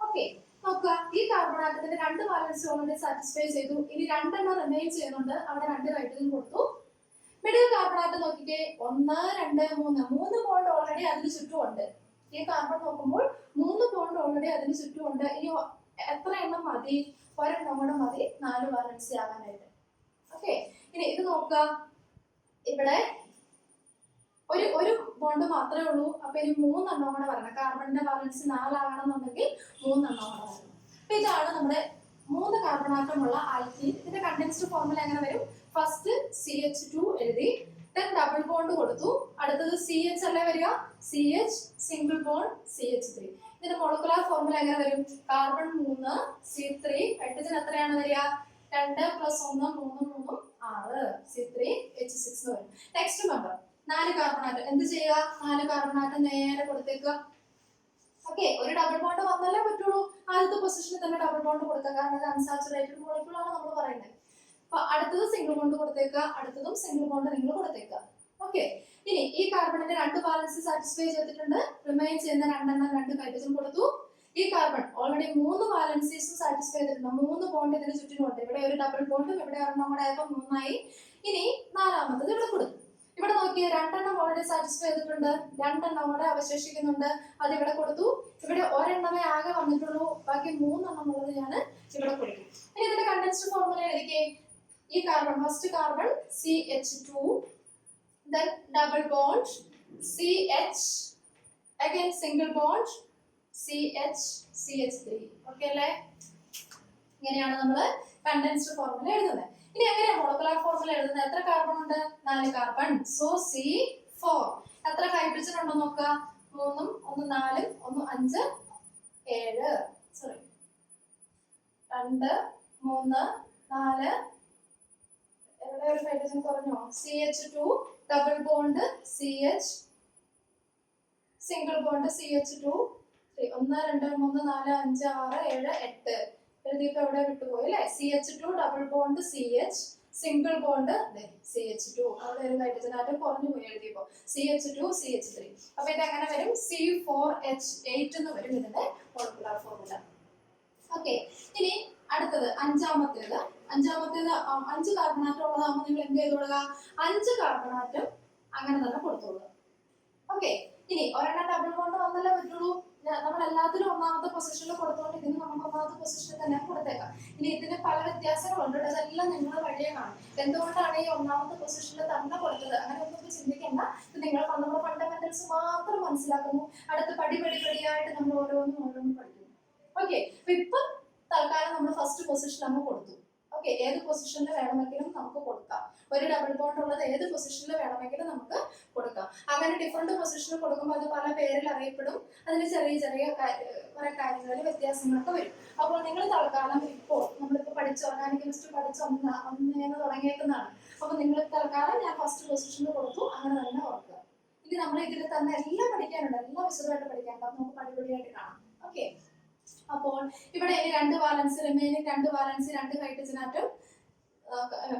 Speaker 1: ഓക്കെ, നോക്കുക, ഈ കാർബൺ ആറ്റത്തിന്റെ 2 വാലൻസി ഓൾറെഡി സാറ്റിസ്ഫൈ ചെയ്തു. ഇനി 2 എണ്ണം റിമൈൻ ചെയ്യുന്നുണ്ട്, അവിടെ 2 ഹൈഡ്രജൻ കൊടുത്തു. മിഡിൽ കാർബൺ ആറ്റം നോക്കിക്കേ, 1 2 3 ബോണ്ട് ഓൾറെഡി അതിന് ചുറ്റുമുണ്ട്. ഈ കാർബൺ നോക്കുമ്പോൾ 3 ബോണ്ട് ഓൾറെഡി അതിന് ചുറ്റുമുണ്ട്. ഇനി എത്ര എണ്ണം മതി? ഒരെണ്ണം കൂടെ മതി 4 വാലൻസി ആകാനായിട്ട്. ഓക്കെ, ഇനി ഇത് നോക്കുക, ഇവിടെ ഒരു ബോണ്ട് മാത്രമേ ഉള്ളൂ. അപ്പൊ ഇനി 3 എണ്ണം കൂടെ വരണം. കാർബണിന്റെ വാലൻസി 4 ആകണമെന്നുണ്ടെങ്കിൽ 3 എണ്ണം കൂടെ വരണം. അപ്പൊ ഇതാണ് നമ്മുടെ 3 കാർബൺ ആറ്റമുള്ള ആൽക്കീൻ. ഇതിന്റെ കണ്ടൻസ്ഡ് ഫോർമുല എങ്ങനെ വരും? ഫസ്റ്റ് CH2 എഴുതി, ദെൻ ഡബിൾ ബോണ്ട് കൊടുത്തു, അടുത്തത് CH അല്ലേ വരിക? CH single bond CH3. ഇതിന്റെ മോളിക്കുലർ ഫോർമുല എങ്ങനെ വരും? കാർബൺ 3 C3 ഹൈഡ്രജൻ എത്രയാണ് വരിക? 2 + 1 3 3 6 C3H6 എന്ന് വരും. Next member 4 carbon atom. എന്ത് ചെയ്യുക? 4 കാർബൺ ആറ്റം നേരെ കൊടുത്തേക്കുക. ഓക്കെ, ഒരു ഡബിൾ ബോണ്ട് വന്നല്ലേ പറ്റുള്ളൂ. ആദ്യത്തെ പൊസിഷനിൽ തന്നെ ഡബിൾ ബോണ്ട് കൊടുക്കുക, കാരണം ഇത് അൺസാച്ചുറേറ്റഡ് മോളിക്യൂൾ ആണ് നമ്മൾ പറയുന്നത്. അപ്പൊ അടുത്തത് സിംഗിൾ ബോണ്ട് കൊടുത്തേക്കുക, അടുത്തതും സിംഗിൾ ബോണ്ട് നിങ്ങൾ കൊടുത്തേക്കുക. ഓക്കെ, ഇനി ഈ കാർബണിന്റെ 2 ബാലൻസ് സാറ്റിസ്ഫൈ ചെയ്തിട്ടുണ്ട്. റിമൈൻ ചെയ്യുന്ന 2 എണ്ണം 2 ഹൈഡ്രജൻ കൊടുത്തു. ഈ കാർബൺ ഓൾറെഡി 3 ബാലൻസീസും സാറ്റിസ്ഫൈ ചെയ്തിട്ടുണ്ട്. 3 ബോണ്ട് ഇതിന് ചുറ്റിനുണ്ട്. ഇവിടെ ഒരു ഡബിൾ ബോണ്ടും ഇവിടെ ഒരെണ്ണം കൂടെ ആയപ്പോൾ 3 ആയി. ഇനി 4ാമത്തത് ഇവിടെ കൊടുത്തു. ഇവിടെ നോക്കിയേ, 2 എണ്ണം ഓൾറെഡി സാറ്റിസ്ഫൈ ചെയ്തിട്ടുണ്ട്, 2 എണ്ണം കൂടെ അവശേഷിക്കുന്നുണ്ട്, അത് ഇവിടെ കൊടുത്തു. ഇവിടെ ഒരെണ്ണമേ ആകെ വന്നിട്ടുള്ളൂ, ബാക്കി 3 എണ്ണം ഉള്ളത് ഞാൻ ഇവിടെ കൊടുത്തു. ഇനി ഇതിന്റെ കണ്ടൻസ്ഡ് ഫോർമുല എഴുതിക്കേ. ഈ carbon, first carbon CH2, then double bond CH, again single bond CH CH3. Okay അല്ലേ? ഇങ്ങനെയാണ് നമ്മൾ കണ്ടൻസ്ഡ് ഫോർമുല എഴുതുന്നത്. ഇനി എങ്ങനെയാണ് മോളിക്കുലർ ഫോർമുല എഴുതുന്നത്? എത്ര കാർബൺ ഉണ്ട്? 4 കാർബൺ, സോ C4. എത്ര ഹൈഡ്രജൻ ഉണ്ടോ നോക്കുക? 3 1 4 1 5 7 സോറി 2 3 4 എവിടെ ഒരു ഹൈഡ്രജൻ കുറഞ്ഞോ? CH2 double bond CH single bond CH2 1 2 3 4 5 6 7 8 എഴുതിയപ്പോ എവിടെ വിട്ടുപോയി അല്ലേ? CH2 double bond CH single bond CH2. അവിടെ ഒരു ഹൈഡ്രജൻ ആറ്റം കുറഞ്ഞു പോയി എഴുതിയപ്പോ. CH2 CH3. അപ്പൊ ഇത് എങ്ങനെ വരും? C4H8 എന്ന് വരും ഇതിന്റെ മോളിക്കുലർ ഫോർമുല. ഓക്കെ, ഇനി അടുത്തത് അഞ്ചാമത്തേത് 5 കാർബൺ ആറ്റം ഉള്ളതാകുമ്പോൾ നിങ്ങൾ എന്ത് ചെയ്ത് കൊടുക്കുക? 5 കാർബൺ ആറ്റം അങ്ങനെ തന്നെ കൊടുത്തോളുക. ഓക്കെ, ഇനി ഒരെണ്ണം ഡബിൾ ബോണ്ട് വന്നല്ലേ പറ്റുള്ളൂ. നമ്മൾ എല്ലാത്തിലും 1ാമത്തെ പൊസിഷനിൽ കൊടുത്തോണ്ട് ഇതിന് നമുക്ക് 1ാമത്തെ പൊസിഷനിൽ തന്നെ കൊടുത്തേക്കാം. ഇനി ഇതിന് പല വ്യത്യാസങ്ങളുണ്ട്, അതെല്ലാം നിങ്ങൾ വഴിയെ കാണും. എന്തുകൊണ്ടാണ് ഈ 1ാമത്തെ പൊസിഷനിൽ തന്നെ കൊടുത്തത്? അങ്ങനെ ഒന്നും ചിന്തിക്കേണ്ട. നിങ്ങൾ നമ്മുടെ ഫണ്ടമെന്റൽസ് മാത്രം മനസ്സിലാക്കുന്നു, അടുത്ത പടിയായിട്ട് നമ്മൾ ഓരോന്നും പഠിക്കുന്നു. ഓക്കെ, അപ്പൊ ഇപ്പൊ തൽക്കാലം നമ്മൾ ഫസ്റ്റ് പൊസിഷൻ നമ്മൾ കൊടുത്തു. ഓക്കെ, ഏത് പൊസിഷനിൽ വേണമെങ്കിലും നമുക്ക് കൊടുക്കാം. ഒരു ഡബിൾ ബോണ്ട് ഉള്ളത് ഏത് പൊസിഷനിൽ വേണമെങ്കിലും നമുക്ക് കൊടുക്കാം. അങ്ങനെ ഡിഫറെന്റ് പൊസിഷനിൽ കൊടുക്കുമ്പോൾ അത് പല പേരിൽ അറിയപ്പെടും. അതിന് ചെറിയ കുറെ കാര്യങ്ങളിൽ വ്യത്യാസങ്ങളൊക്കെ വരും. അപ്പോൾ നിങ്ങൾ തൽക്കാലം ഇപ്പോൾ നമ്മളിപ്പോൾ ഓർഗാനിക് കെമിസ്ട്രി ഒന്നേന്ന് തുടങ്ങിയേക്കുന്നതാണ്. അപ്പൊ നിങ്ങൾ തൽക്കാലം ഞാൻ ഫസ്റ്റ് പൊസിഷനിൽ കൊടുത്തു, അങ്ങനെ തന്നെ ഓർക്കുക. ഇനി നമ്മൾ ഇതിൽ തന്നെ എല്ലാം പഠിക്കാനുണ്ട്, എല്ലാം വിശദമായിട്ട് പഠിക്കാനുണ്ട്. അപ്പൊ നമുക്ക് പടിപടിയായിട്ട് കാണാം. ഓക്കെ, അപ്പോൾ ഇവിടെ ഇനി 2 വാലൻസ് റിമൈനിങ് 2 വാലൻസ് 2 ഹൈഡ്രജൻ ആറ്റം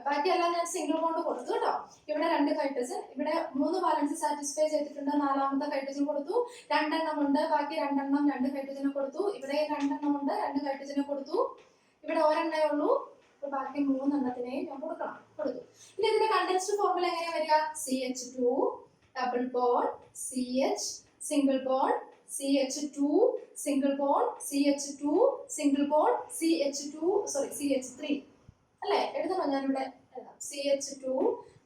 Speaker 1: ബാക്കിയെല്ലാം ഞാൻ സിംഗിൾ ബോണ്ട് കൊടുത്തു കേട്ടോ. ഇവിടെ 2 ഹൈഡ്രജൻ, ഇവിടെ 3 വാലൻസ് സാറ്റിസ്ഫൈ ചെയ്തിട്ടുണ്ട്, 4ാമത്തെ ഹൈഡ്രജൻ കൊടുത്തു. 2 എണ്ണം ഉണ്ട്, ബാക്കി 2 എണ്ണം 2 ഹൈഡ്രജനെ കൊടുത്തു. ഇവിടെ 2 എണ്ണം ഉണ്ട്, 2 ഹൈഡ്രജനെ കൊടുത്തു. ഇവിടെ ഒരെണ്ണേ ഉള്ളൂ, ബാക്കി 3 എണ്ണത്തിനെയും ഞാൻ കൊടുത്തു. ഇനി ഇതിന്റെ കണ്ടൻസ്ഡ് ഫോർമുല എങ്ങനെയാ വരിക? CH2 double bond CH single bond CH2 single bond CH2 single bond CH3 അല്ലേ? എഴുതണോ? ഞാനിവിടെ എഴുതാം. CH2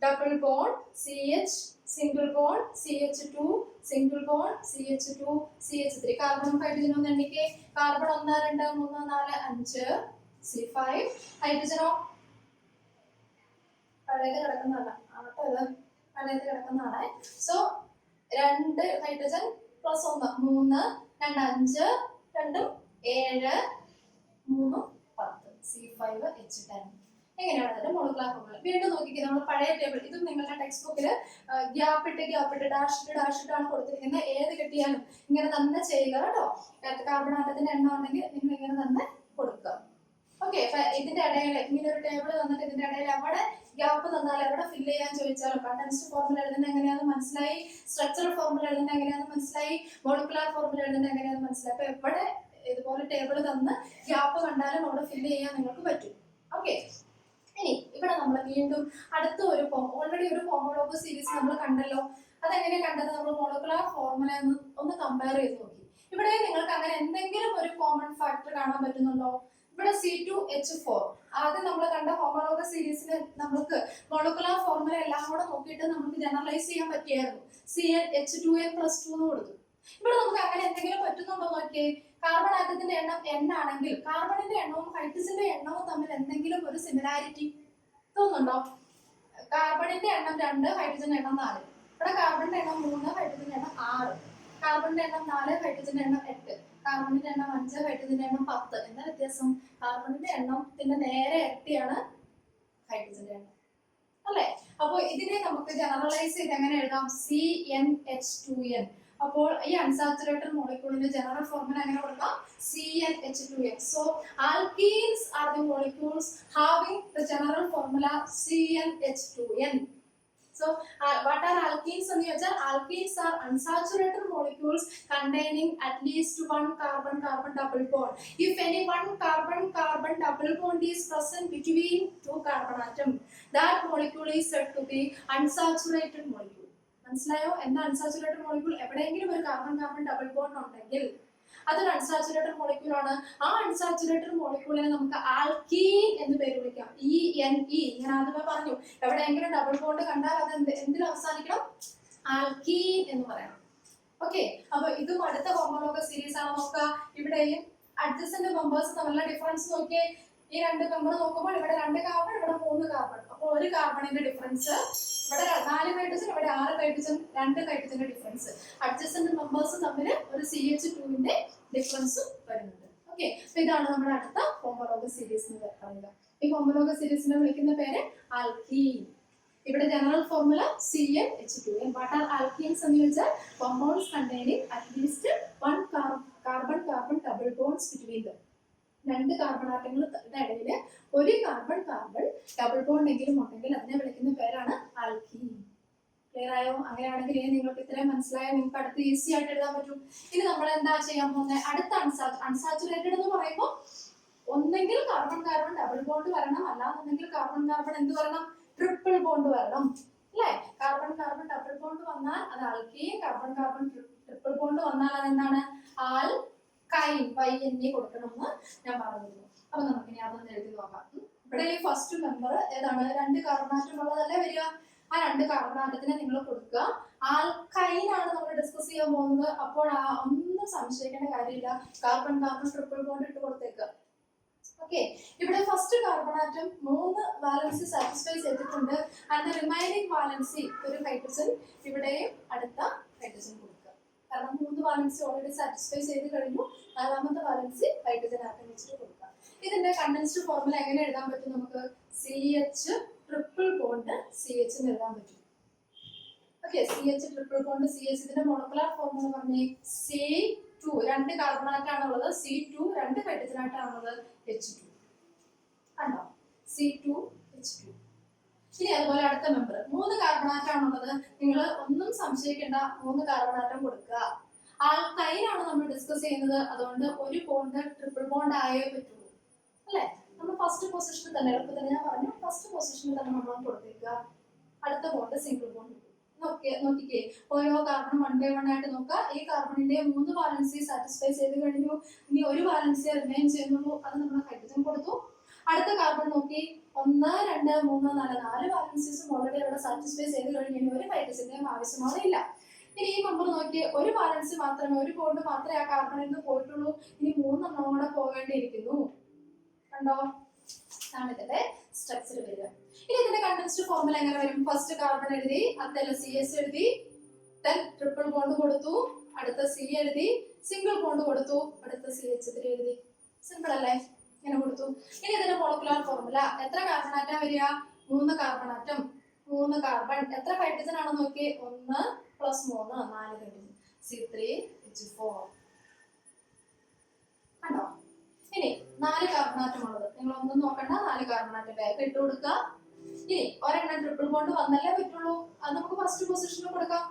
Speaker 1: double bond CH single bond CH2 single bond CH2 CH3. കാർബണും ഹൈഡ്രജനും ഒന്ന് എണ്ണിക്കേ. Carbon 1 2 3 4 5 C5. ഹൈഡ്രജനോ പഴയത് കിടക്കുന്നതല്ല ആട്ടോ, ഇത് പഴയത് കിടക്കുന്നതാണ്. So 2 hydrogen plus 1 3 2 5 2 7 3 10 C5H10. എങ്ങനെയാണ് അതിന്റെ മോളിക്കുലർ ഫോർമുല? വീണ്ടും നോക്കിക്കേ, നമ്മൾ പഴയ ടേബിൾ, ഇതും നിങ്ങളുടെ ടെക്സ്റ്റ് ബുക്കിൽ ഗ്യാപ്പിട്ട് ഡാഷ് ആണ് കൊടുത്തിരിക്കുന്നത്. ഏത് കിട്ടിയാലും ഇങ്ങനെ തന്നെ ചെയ്യുക കേട്ടോ. കാർബൺ ആറ്റത്തിന്റെ എണ്ണം ഉണ്ടെങ്കിൽ നിങ്ങൾ ഇങ്ങനെ തന്നെ കൊടുക്കുക. ഓക്കെ, ഇതിന്റെ ഇടയിൽ ഇങ്ങനെ ഒരു ടേബിൾ തന്നിട്ട് ഇതിന്റെ ഇടയിൽ എവിടെ ഗ്യാപ്പ് തന്നാൽ എവിടെ ഫില്ല് ചെയ്യാൻ ചോദിച്ചാലും കണ്ടൻസ്ഡ് ഫോർമുല എഴുതുന്നത് എങ്ങനെയാണെന്ന് മനസ്സിലായി, സ്ട്രക്ചറൽ ഫോർമുല എഴുതുന്നത് എങ്ങനെയാണെന്ന് മനസ്സിലായി, മോളിക്കുലർ ഫോർമുല എഴുതുന്നത് എങ്ങനെയാണെന്ന് മനസ്സിലായി. അപ്പൊ എവിടെ ഇതുപോലെ ടേബിൾ തന്ന് ഗ്യാപ്പ് കണ്ടാലും അവിടെ ഫില്ല് ചെയ്യാൻ നിങ്ങൾക്ക് പറ്റും. ഓക്കെ, ഇനി ഇവിടെ നമ്മൾ വീണ്ടും അടുത്ത ഒരു ഓൾറെഡി ഒരു ഹോമോലോഗസ് സീരീസ് നമ്മൾ കണ്ടല്ലോ. അതെങ്ങനെയാണ് കണ്ടത്? നമ്മൾ മോളിക്കുലർ ഫോർമുല ഒന്ന് കമ്പയർ ചെയ്ത് നോക്കി. ഇവിടെ നിങ്ങൾക്ക് അങ്ങനെ എന്തെങ്കിലും ഒരു കോമൺ ഫാക്ടർ കാണാൻ പറ്റുന്നുണ്ടോ? ഇവിടെ C2H4 ആദ്യം നമ്മൾ കണ്ട ഹോമോലോഗസ് സീരീസിന് നമുക്ക് മോളിക്കുലർ ഫോർമുല എല്ലാം കൂടെ നോക്കിയിട്ട് നമുക്ക് ജനറലൈസ് ചെയ്യാൻ പറ്റിയായിരുന്നു. CnH2n+2 എന്ന് കൊടുത്തു. ഇവിടെ നമുക്ക് അങ്ങനെ എന്തെങ്കിലും പറ്റുന്നുണ്ടോ നോക്കിയേ. കാർബൺ ആറ്റത്തിന്റെ എണ്ണം n ആണെങ്കിൽ കാർബണിന്റെ എണ്ണവും ഹൈഡ്രജന്റെ എണ്ണവും തമ്മിൽ എന്തെങ്കിലും ഒരു സിമിലാരിറ്റി തോന്നുന്നുണ്ടോ? കാർബണിന്റെ എണ്ണം 2, ഹൈഡ്രജന്റെ എണ്ണം 4. ഇവിടെ കാർബണിന്റെ എണ്ണം 3, ഹൈഡ്രജന്റെ എണ്ണം 6. കാർബണിന്റെ എണ്ണം 4, ഹൈഡ്രജന്റെ എണ്ണം 8. കാർബണിന്റെ എണ്ണം 5, ഹൈഡ്രജന്റെ എണ്ണം 10. എന്താ വ്യത്യാസം? കാർബണിന്റെ എണ്ണത്തിന്റെ നേരെ ഇരട്ടിയാണ് ഹൈഡ്രജന്റെ എണ്ണം അല്ലെ? അപ്പൊ ഇതിനെ നമുക്ക് ജനറലൈസ് ചെയ്ത് എങ്ങനെ എഴുതാം? CnH2n. അപ്പോൾ ഈ അൺസാച്ചുറേറ്റഡ് മോളിക്യൂളിന്റെ ജനറൽ ഫോർമുല എങ്ങനെ കൊടുക്കാം? CnH2n. So alkenes are the molecules having the general formula CnH2n. So what are alkenes എന്ന് വെച്ചാൽ alkenes are unsaturated molecules containing at least one carbon-carbon double bond. If any one carbon-carbon double bond is present between 2 carbon atoms, that molecule is said to be unsaturated molecule. മനസ്സിലായോ? എന്താ unsaturated molecule? എവിടെയെങ്കിലും ഒരു carbon double bond ഉണ്ടെങ്കിൽ അതൊരു unsaturated molecule ആണ്. ആ unsaturated മോളിക്യൂളിനെ നമുക്ക് alkene എന്ന് പേര് വിളിക്കാം. ENE. ഞാൻ ആദ്യമേ പറഞ്ഞു, എവിടെയെങ്കിലും ഡബിൾ ബോണ്ട് കണ്ടാൽ അത് എന്തിൽ അവസാനിക്കണം? ആൽക്കീൻ എന്ന് പറയണം. ഓക്കെ, അപ്പൊ ഇതും അടുത്ത ഹോമോലോഗസ് സീരീസ് ആണ്. നോക്കുക, ഇവിടെയും അഡ്ജസന്റ് മെമ്പേഴ്സ് തമ്മിലുള്ള ഡിഫറൻസ് നോക്കിയേ. ഈ 2 മെമ്പർ നോക്കുമ്പോൾ ഇവിടെ 2 കാർബൺ, ഇവിടെ 3 കാർബൺ. അപ്പോൾ ഒരു കാർബണിന്റെ ഡിഫറൻസ്, ഇവിടെ 4 ഹൈഡ്രജൻ, ഇവിടെ 6 ഹൈഡ്രജൻ, 2 ഹൈഡ്രജന്റെ ഡിഫറൻസ്. അഡ്ജസന്റ് മെമ്പേഴ്സ് തമ്മിൽ ഒരു CH2ന്റെ ഡിഫറൻസും വരുന്നുണ്ട്. ഓക്കെ, അപ്പൊ ഇതാണ് നമ്മുടെ അടുത്ത ഹോമോലോഗസ് സീരീസ് എന്ന് പറയുക. ഈ ഹോമോലോഗസ് സീരീസിനെ വിളിക്കുന്ന പേര് ആൽക്കീൻ. ഇവിടെ general formula CnH2n. What are alkenes എന്ന് ചോദിച്ചാൽ compounds containing at least 1 carbon double bonds between them. 2 carbon ആറ്റങ്ങളുടെ ഇടയിൽ ഒരു കാർബൺ ഡബിൾ ബോണ്ട് എങ്കിലും ഉണ്ടെങ്കിൽ അതിനെ വിളിക്കുന്ന പേരാണ് ആൽക്കീൻ. ക്ലിയർ ആയോ? അങ്ങനെയാണെങ്കിൽ ഇനി നിങ്ങൾക്ക് ഇത്രയും മനസ്സിലായാൽ നിങ്ങൾക്ക് അടുത്ത് ഈസി ആയിട്ട് എഴുതാൻ പറ്റും. ഇനി നമ്മൾ എന്താ ചെയ്യാൻ പോകുന്നത്? അടുത്ത അൺസാച്ചുറേറ്റഡ് എന്ന് പറയുമ്പോൾ ഒന്നെങ്കിൽ കാർബൺ ഡബിൾ ബോണ്ട് വരണം, അല്ലാന്നുണ്ടെങ്കിൽ കാർബൺ എന്ത് വരണം? ട്രിപ്പിൾ ബോണ്ട് വരണം അല്ലേ? കാർബൺ ഡബിൾ ബോണ്ട് വന്നാൽ അത് ആൽക്കീൻ, കാർബൺ ട്രിപ്പിൾ ബോണ്ട് വന്നാൽ അതെന്താണ്? ആൽക്കൈൻ. YNE കൊടുക്കണമെന്ന് ഞാൻ പറഞ്ഞിരുന്നു. അപ്പൊ നമുക്ക് ഇനി അതൊന്ന് എഴുതി നോക്കാം. ഇവിടെ ഈ ഫസ്റ്റ് മെമ്പർ ഏതാണ്? 2 കാർബൺ ആറ്റം ഉള്ളതല്ലേ വരിക. ആ 2 കാർബൺ ആറ്റത്തിനെ നിങ്ങൾ കൊടുക്കുക. ആൽക്കൈൻ ആണ് നമ്മൾ ഡിസ്കസ് ചെയ്യാൻ പോകുന്നത്. അപ്പോൾ ഒന്നും സംശയിക്കേണ്ട കാര്യമില്ല. കാർബൺ ട്രിപ്പിൾ ബോണ്ട് ഇട്ട് കൊടുത്തേക്കുക. ഓക്കെ, ഇവിടെ first carbon atom 3 valency satisfy ചെയ്തിട്ടുണ്ട്. ആൻഡ് റിമൈനിങ് വാലൻസി ഒരു ഹൈഡ്രജൻ ഇവിടെയും അടുത്ത ഹൈഡ്രജൻ കൊടുക്കുക. കാരണം 3 വാലൻസി ഓൾറെഡി സാറ്റിസ്ഫൈ ചെയ്ത് കഴിഞ്ഞു. 4ാമത്തെ വാലൻസി ഹൈഡ്രജൻ ആറ്റം വെച്ചിട്ട് കൊടുക്കുക. ഇതിന്റെ കണ്ടൻസ്ഡ് ഫോർമുല എങ്ങനെ എഴുതാൻ പറ്റും? നമുക്ക് CH ട്രിപ്പിൾ ബോണ്ട് CH എന്ന് എഴുതാൻ പറ്റും. Okay, CH triple bond CH. ഇതിന്റെ മോളിക്കുലർ ഫോർമുല പറഞ്ഞേ C2. 2 carbon ആറ്റാണുള്ളത്. C2 2 hydrogen ആറ്റാണുള്ളത്. H2 കണ്ടോ? C2 H2. ഇനി അതുപോലെ അടുത്ത മെമ്പർ 3 കാർബൺ ആറ്റം ആണുള്ളത്. നിങ്ങൾ ഒന്നും സംശയിക്കേണ്ട, 3 കാർബൺ ആറ്റം കൊടുക്കുക. ആൽക്കൈനാണ് നമ്മൾ ഡിസ്കസ് ചെയ്യുന്നത്, അതുകൊണ്ട് ഒരു ബോണ്ട് ട്രിപ്പിൾ ബോണ്ട് ആയേ പറ്റുള്ളൂ അല്ലേ. നമ്മൾ ഫസ്റ്റ് പൊസിഷനിൽ തന്നെ, എളുപ്പത്തിൽ ഞാൻ പറഞ്ഞു, ഫസ്റ്റ് പൊസിഷനിൽ തന്നെ നമ്മൾ കൊടുത്തേക്കുക. അടുത്ത ബോണ്ട് സിംഗിൾ ബോണ്ട്. നോക്കിക്കേ, ഓരോ കാർബൺ 1 by 1 ആയിട്ട് നോക്കുക. ഈ കാർബണിന്റെ 3 വാലൻസി സാറ്റിസ്ഫൈ ചെയ്ത് കഴിഞ്ഞു. ഇനി ഒരു വാലൻസി റിമെയിൻ ചെയ്യുന്നുള്ളൂ, അത് നമ്മൾ ഹൈഡ്രജൻ കൊടുത്തു. അടുത്ത കാർബൺ നോക്കി, 1 2 3 4 4 വാലൻസീസും ഓൾറെഡി അവിടെ സാറ്റിസ്ഫൈ ചെയ്ത് കഴിഞ്ഞു. ഇനി ഒരു ഹൈഡ്രജന്റെയും ആവശ്യമാണ് ഇല്ല. ഇനി ഈ മെമ്പർ നോക്കി, ഒരു വാലൻസി മാത്രമേ, ഒരു ബോണ്ട് മാത്രമേ ആ കാർബണിൽ നിന്ന് പോയിട്ടുള്ളൂ. ഇനി 3 എണ്ണം കൂടെ പോകേണ്ടിയിരിക്കുന്നു. കണ്ടോ, ആണ് ഇതിന്റെ സ്ട്രക്ചർ വരിക. ഇനി ഇതിന്റെ കണ്ടൻസ്ഡ് ഫോർമുല എങ്ങനെ വരും? ഫസ്റ്റ് കാർബൺ എഴുതി, അതിൽ CS എഴുതി, then ട്രിപ്പിൾ ബോണ്ട് കൊടുത്തു, അടുത്ത C എഴുതി, സിംഗിൾ ബോണ്ട് കൊടുത്തു, അടുത്ത CH3 എഴുതി. സിമ്പിൾ അല്ലേ? ഇങ്ങനെ കൊടുത്തു. ഇനി ഇതിന്റെ മോളിക്കുലാർ ഫോർമുല, എത്ര കാർബൺ ആറ്റം വരിക? 3 കാർബൺ ആറ്റം, 3 കാർബൺ, എത്ര ഹൈഡ്രജൻ ആണെന്ന് നോക്കി, 1 + 3 4 ഹൈഡ്രജൻ, C3H4. കണ്ടോ? ഇനി 4 കാർബൺ ആറ്റം ഉള്ളത്, നിങ്ങൾ ഒന്നും നോക്കണ്ട, 4 കാർബൺ ആറ്റം വേഗം ഇട്ട് കൊടുക്കുക. ഇനി ഒരെണ്ണം ട്രിപ്പിൾ ബോണ്ട് വന്നല്ലേ പറ്റുള്ളൂ, അത് നമുക്ക് ഫസ്റ്റ് പൊസിഷനിൽ കൊടുക്കാം.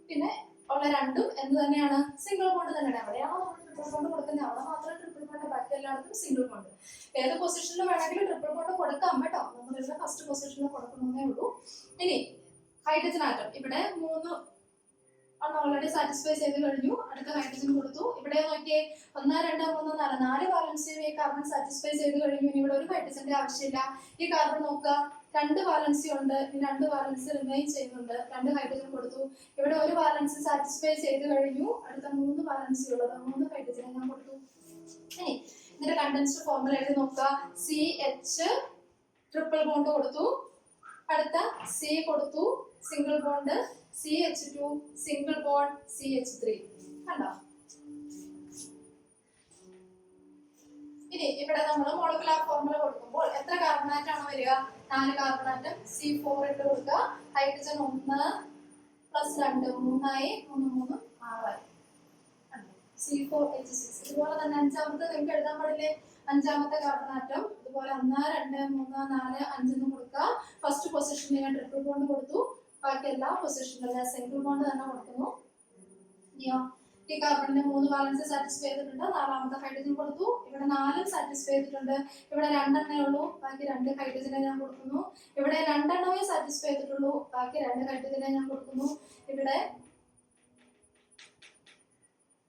Speaker 1: പിന്നെ ഉള്ള രണ്ടും എന്ത് തന്നെയാണ്? സിംഗിൾ ബോണ്ട് തന്നെയാണ്. എവിടെയാണോ നമ്മൾ ട്രിപ്പിൾ ബോണ്ട് കൊടുക്കുന്നത് അവിടെ മാത്രമേ ട്രിപ്പിൾ ബോണ്ട്, ബാക്കി എല്ലായിടത്തും സിംഗിൾ ബോണ്ട്. ഏത് പൊസിഷനിൽ വേണമെങ്കിലും ട്രിപ്പിൾ ബോണ്ട് കൊടുക്കാം കേട്ടോ, നമ്മൾ ഇവിടെ ഫസ്റ്റ് പൊസിഷനിൽ കൊടുക്കണമെന്നേ ഉള്ളൂ. ഇനി ഹൈഡ്രജൻ ആറ്റം ഇവിടെ 3 ഓൾറെഡി സാറ്റിസ്ഫൈ ചെയ്ത് കഴിഞ്ഞു. അടുത്ത ഹൈഡ്രജൻ കൊടുത്തു. ഇവിടെ നോക്കിയേ, 1 2 3 4 4 വാലൻസി ഈ കാർബൺ സാറ്റിസ്ഫൈ ചെയ്ത് കഴിഞ്ഞു. ഇനി ഇവിടെ ഒരു ഹൈഡ്രജന്റെ ആവശ്യമില്ല. ഈ കാർബൺ നോക്കുക, 2 വാലൻസി ഉണ്ട്, ഇനി 2 വാലൻസി റിമെയിൻ ചെയ്യുന്നുണ്ട്, 2 ഹൈഡ്രജൻ കൊടുത്തു. ഇവിടെ ഒരു വാലൻസി സാറ്റിസ്ഫൈ ചെയ്ത് കഴിഞ്ഞു. അടുത്ത 3 വാലൻസി ഉള്ളത്, 3 ഹൈഡ്രജനെ ഞാൻ കൊടുത്തു. ഇനി ഇതിന്റെ കണ്ടൻസ്ഡ് ഫോർമുല എഴുതി നോക്കുക. CH ട്രിപ്പിൾ ബോണ്ട് കൊടുത്തു, അടുത്ത C കൊടുത്തു, single bond, CH2 single bond, CH3. കണ്ടോ? ഇനി ഇവിടെ നമ്മൾ മോളിക്കുലാർ ഫോർമുല കൊടുക്കുമ്പോൾ എത്ര കാർബൺ ആറ്റം ആണ് വരിക? 4 കാർബൺ ആറ്റം, C4 ഇട്ട് കൊടുക്കുക. ഹൈഡ്രജൻ 1 + 2 3 ആയി, 3 3 6 ആയി. C4H6. ഇതുപോലെ തന്നെ അഞ്ചാമത്തെ നിങ്ങൾക്ക് എഴുതാൻ പാടില്ലേ? അഞ്ചാമത്തെ കാർബൺ ആറ്റം ഇതുപോലെ 1 2 3 4 5 എന്ന് കൊടുക്കുക. ഫസ്റ്റ് പൊസിഷനിൽ ഞാൻ ട്രിപ്പിൾ ബോണ്ട് കൊടുത്തു, ബാക്കി എല്ലാ പൊസിഷനിലും സിംഗിൾ ബോണ്ട് തന്നെ കൊടുക്കുന്നു. ഇനിയോ, ഈ കാർബണിന്റെ 3 വാലൻസി സാറ്റിസ്ഫൈ ചെയ്തിട്ടുണ്ട്, 4ാമത്തെ ഹൈഡ്രജൻ കൊടുത്തു. ഇവിടെ 4 സാറ്റിസ്ഫൈ ചെയ്തിട്ടുണ്ട്, ഇവിടെ 2 എണ്ണേ ഉള്ളൂ, ബാക്കി 2 ഹൈഡ്രജനെ ഞാൻ കൊടുക്കുന്നു. ഇവിടെ 2 എണ്ണമേ സാറ്റിസ്ഫൈ ചെയ്തിട്ടുള്ളൂ, ബാക്കി 2 ഹൈഡ്രജനെ ഞാൻ കൊടുക്കുന്നു. ഇവിടെ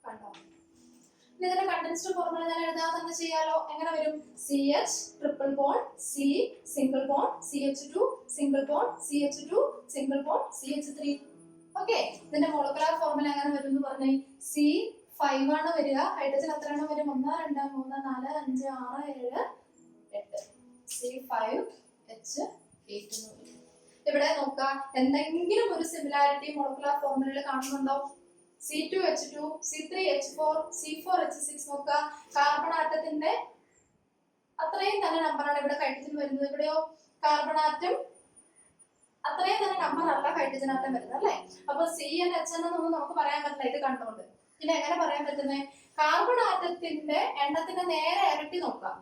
Speaker 1: കണ്ടോ? ഇതിന്റെ കണ്ടൻസ്ഡ് ഫോർമുല ഞാൻ എഴുതാതെ തന്നെ ചെയ്യാലോ. എങ്ങനെ വരും? CH triple bond, C single bond, CH2 single bond, CH2 single bond, CH3. Okay, ഇതിന്റെ മോളിക്കുലാർ ഫോർമുല എങ്ങനെ വരും എന്ന് പറഞ്ഞേ. C5 ആണ് വരിക. ഹൈഡ്രജൻ എത്ര എണ്ണം വരും? 1 2 3 4 5 6 7 8. C5H8. ഇവിടെ നോക്കുക, എന്തെങ്കിലും ഒരു സിമിലാരിറ്റി മോളിക്കുലാർ ഫോർമുലയിൽ കാണുന്നുണ്ടോ? C2H2, C3H4, C4H6 നോക്കുക. കാർബൺ ആറ്റത്തിന്റെ അത്രയും തന്നെ നമ്പറാണ് ഇവിടെ ഹൈഡ്രജൻ വരുന്നത്. ഇവിടെയോ കാർബൺ ആറ്റം അത്രയും തന്നെ നമ്പർ അല്ല ഹൈഡ്രജൻ ആറ്റം വരുന്നത് അല്ലേ. അപ്പൊ CnH എന്നൊന്നും നമുക്ക് പറയാൻ പറ്റില്ല ഇത് കണ്ടുകൊണ്ട്. പിന്നെ എങ്ങനെ പറയാൻ പറ്റുന്നത്? കാർബൺ ആറ്റത്തിന്റെ എണ്ണത്തിന്റെ നേരെ ഇരട്ടി നോക്കാം.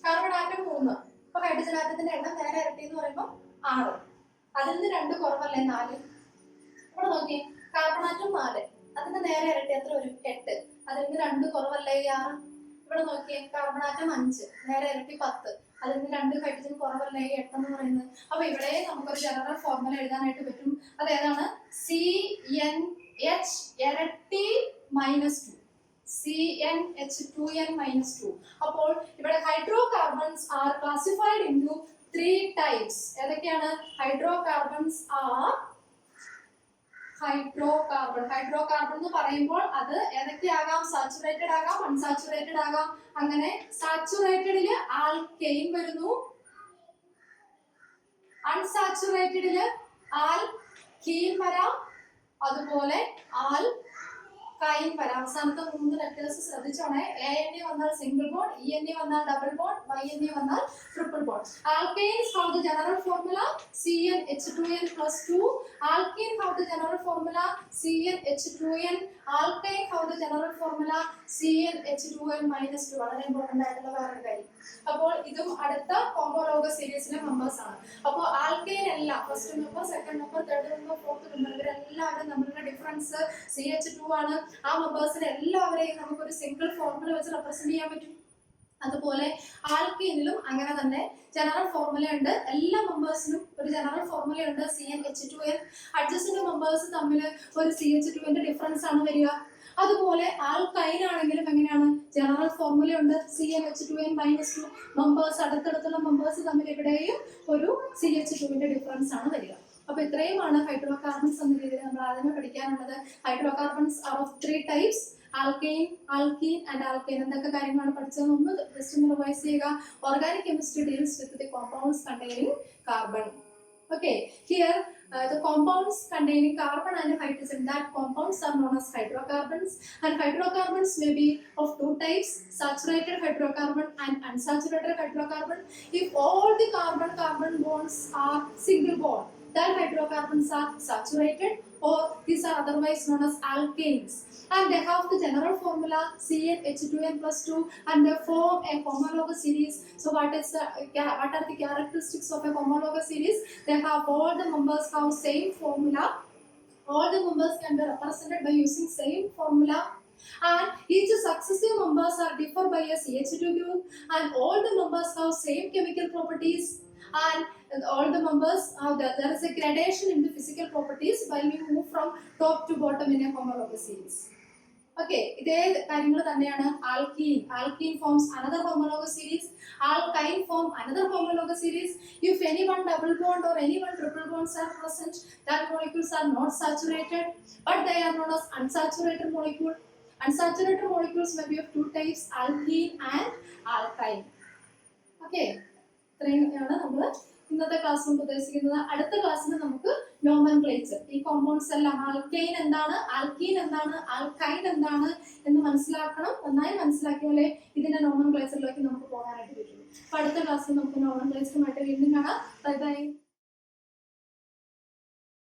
Speaker 1: കാർബൺ ആറ്റം 3, അപ്പൊ ഹൈഡ്രജൻ ആറ്റത്തിന്റെ എണ്ണം നേരെ ഇരട്ടി എന്ന് പറയുമ്പോൾ 6. അതിൽ നിന്ന് 2 കുറവല്ലേ 4. ഇവിടെ നോക്കി, കാർബൺ ആറ്റം 4, അതിന്റെ നേരെ ഇരട്ടി എത്ര വരും? 8. അതിൽ നിന്ന് 2 കുറവല്ലേ 6. ഇവിടെ നോക്കിയേ, കാർബൺ ആറ്റം 5, നേരെ ഇരട്ടി 10, അതിൽ നിന്ന് 2 ഹൈഡ്രജൻ കുറവല്ലേ 8 എന്ന് പറയുന്നത്. അപ്പൊ ഇവിടെ നമുക്കൊരു ജനറൽ ഫോർമുല എഴുതാനായിട്ട് പറ്റും. അതേതാണ്? CnH ഇരട്ടി -2, CnH2n -2. അപ്പോൾ ഇവിടെ hydrocarbons are classified into 3 types. ഏതൊക്കെയാണ്? Hydrocarbons are hydrocarbon. Hydrocarbon എന്ന് പറയുമ്പോൾ അത് ഏതൊക്കെയാകാം? സാച്ചുറേറ്റഡ് ആകാം, അൺസാച്ചുറേറ്റഡ് ആകാം. അങ്ങനെ സാച്ചുറേറ്റഡില് ആൽക്കെയിൻ വരുന്നു, അൺസാച്ചുറേറ്റഡില് ആൽക്കീൻ വരാം, അതുപോലെ ആൽക്കൈൻ വരാം. അവസാനത്തെ 3 ലെറ്റേഴ്സ് ശ്രദ്ധിച്ചോണേ. ANA വന്നാൽ സിംഗിൾ ബോണ്ട്, ENA വന്നാൽ ഡബിൾ ബോണ്ട്, YNA വന്നാൽ triple bond. Alkanes have the general formula CnH2n + 2 Alkene have the general formula CnH2n. Alkyne have the general formula CnH2n minus 2. വളരെ important ആയിട്ടുള്ള വേറൊരു കാര്യം. അപ്പോൾ ഇതും അടുത്ത ഹോമോലോഗസ് സീരീസിലെ മെമ്പേഴ്സ് ആണ്. അപ്പോൾ ആൽക്കൈൻ എല്ലാം first member, second member, third member, fourth member ഇവരെല്ലാവരും തമ്മിലുള്ള ഡിഫറൻസ് CH2 ആണ്. ആ മെമ്പേഴ്സിനെ എല്ലാവരെയും നമുക്കൊരു സിംഗിൾ ഫോർമുല വെച്ച് റെപ്രസെന്റ് ചെയ്യാൻ പറ്റും. അതുപോലെ ആൽക്കീനിലും അങ്ങനെ തന്നെ ജനറൽ ഫോർമുല ഉണ്ട്. എല്ലാ മെമ്പേഴ്സിനും ഒരു ജനറൽ ഫോർമുല ഉണ്ട് CnH2n. അഡ്ജസ്റ്റന്റ് മെമ്പേഴ്സ് തമ്മിൽ ഒരു CH2ന്റെ ഡിഫറൻസ് ആണ് വരിക. അതുപോലെ ആൽക്കൈൻ ആണെങ്കിലും എങ്ങനെയാണ്, ജനറൽ ഫോർമുല ഉണ്ട് CnH2n minus 2. മെമ്പേഴ്സ് അടുത്തടുത്തുള്ള മെമ്പേഴ്സ് തമ്മിൽ ഇവിടെയും ഒരു CH2ന്റെ ഡിഫറൻസ് ആണ് വരിക. അപ്പൊ ഇത്രയുമാണ് ഹൈഡ്രോകാർബൺസ് എന്ന രീതിയിൽ നമ്മൾ ആദ്യമേ പഠിക്കാനുള്ളത്. Hydrocarbons are of 3 types: alkane, alkene and alkane. എന്തൊക്കെ കാര്യങ്ങളാണ് പഠിച്ചതെന്ന് ഒന്ന് ജസ്റ്റ് ഒന്ന് റിവൈസ് ചെയ്യുക. Organic chemistry deals with the compounds containing carbon. Okay, here the compounds containing carbon and hydrogen, that compounds are known as hydrocarbons, and hydrocarbons may be of 2 types: saturated hydrocarbon and unsaturated hydrocarbon. If all the carbon bonds are single bond, then hydrocarbons are saturated, or these are otherwise known as alkanes, and they have the general formula CnH2n plus 2, and they form a homologous series. So what are the characteristics of a homologous series? They have all the members have same formula. All the members can be represented by using same formula, and each successive members are differ by a CH2 group, and all the members have same chemical properties, and all the members there is a gradation in the physical properties while we move from top to bottom in a homologous series. Okay, ഇതേ കാര്യങ്ങൾ തന്നെയാണ് alkene. Alkene forms another homologous series. Alkyne form another homologous series. If any one double bond or any one triple bonds are present, that molecules are not saturated, but they are known as unsaturated molecule. Unsaturated molecules may be of 2 types: alkene and alkyne. Okay, ഇത്രയാണ് നമ്മൾ ഇന്നത്തെ class കൊണ്ട് ഉദ്ദേശിക്കുന്നത്. അടുത്ത ക്ലാസ്സിൽ നമുക്ക് nomenclature, ഈ compounds എല്ലാം ആൽക്കെയിൻ എന്താണ്, ആൽക്കീൻ എന്താണ്, ആൽക്കൈൻ എന്താണ് എന്ന് മനസ്സിലാക്കണം. നന്നായി മനസ്സിലാക്കിയാലേ ഇതിന്റെ നോമൻക്ലേച്ചറിലേക്ക് നമുക്ക് പോകാനായിട്ട് പറ്റുള്ളൂ. അപ്പൊ അടുത്ത ക്ലാസ്സിൽ നമുക്ക് നോമൻക്ലേച്ചറുമായിട്ട് വീണ്ടും കാണാം. Bye bye.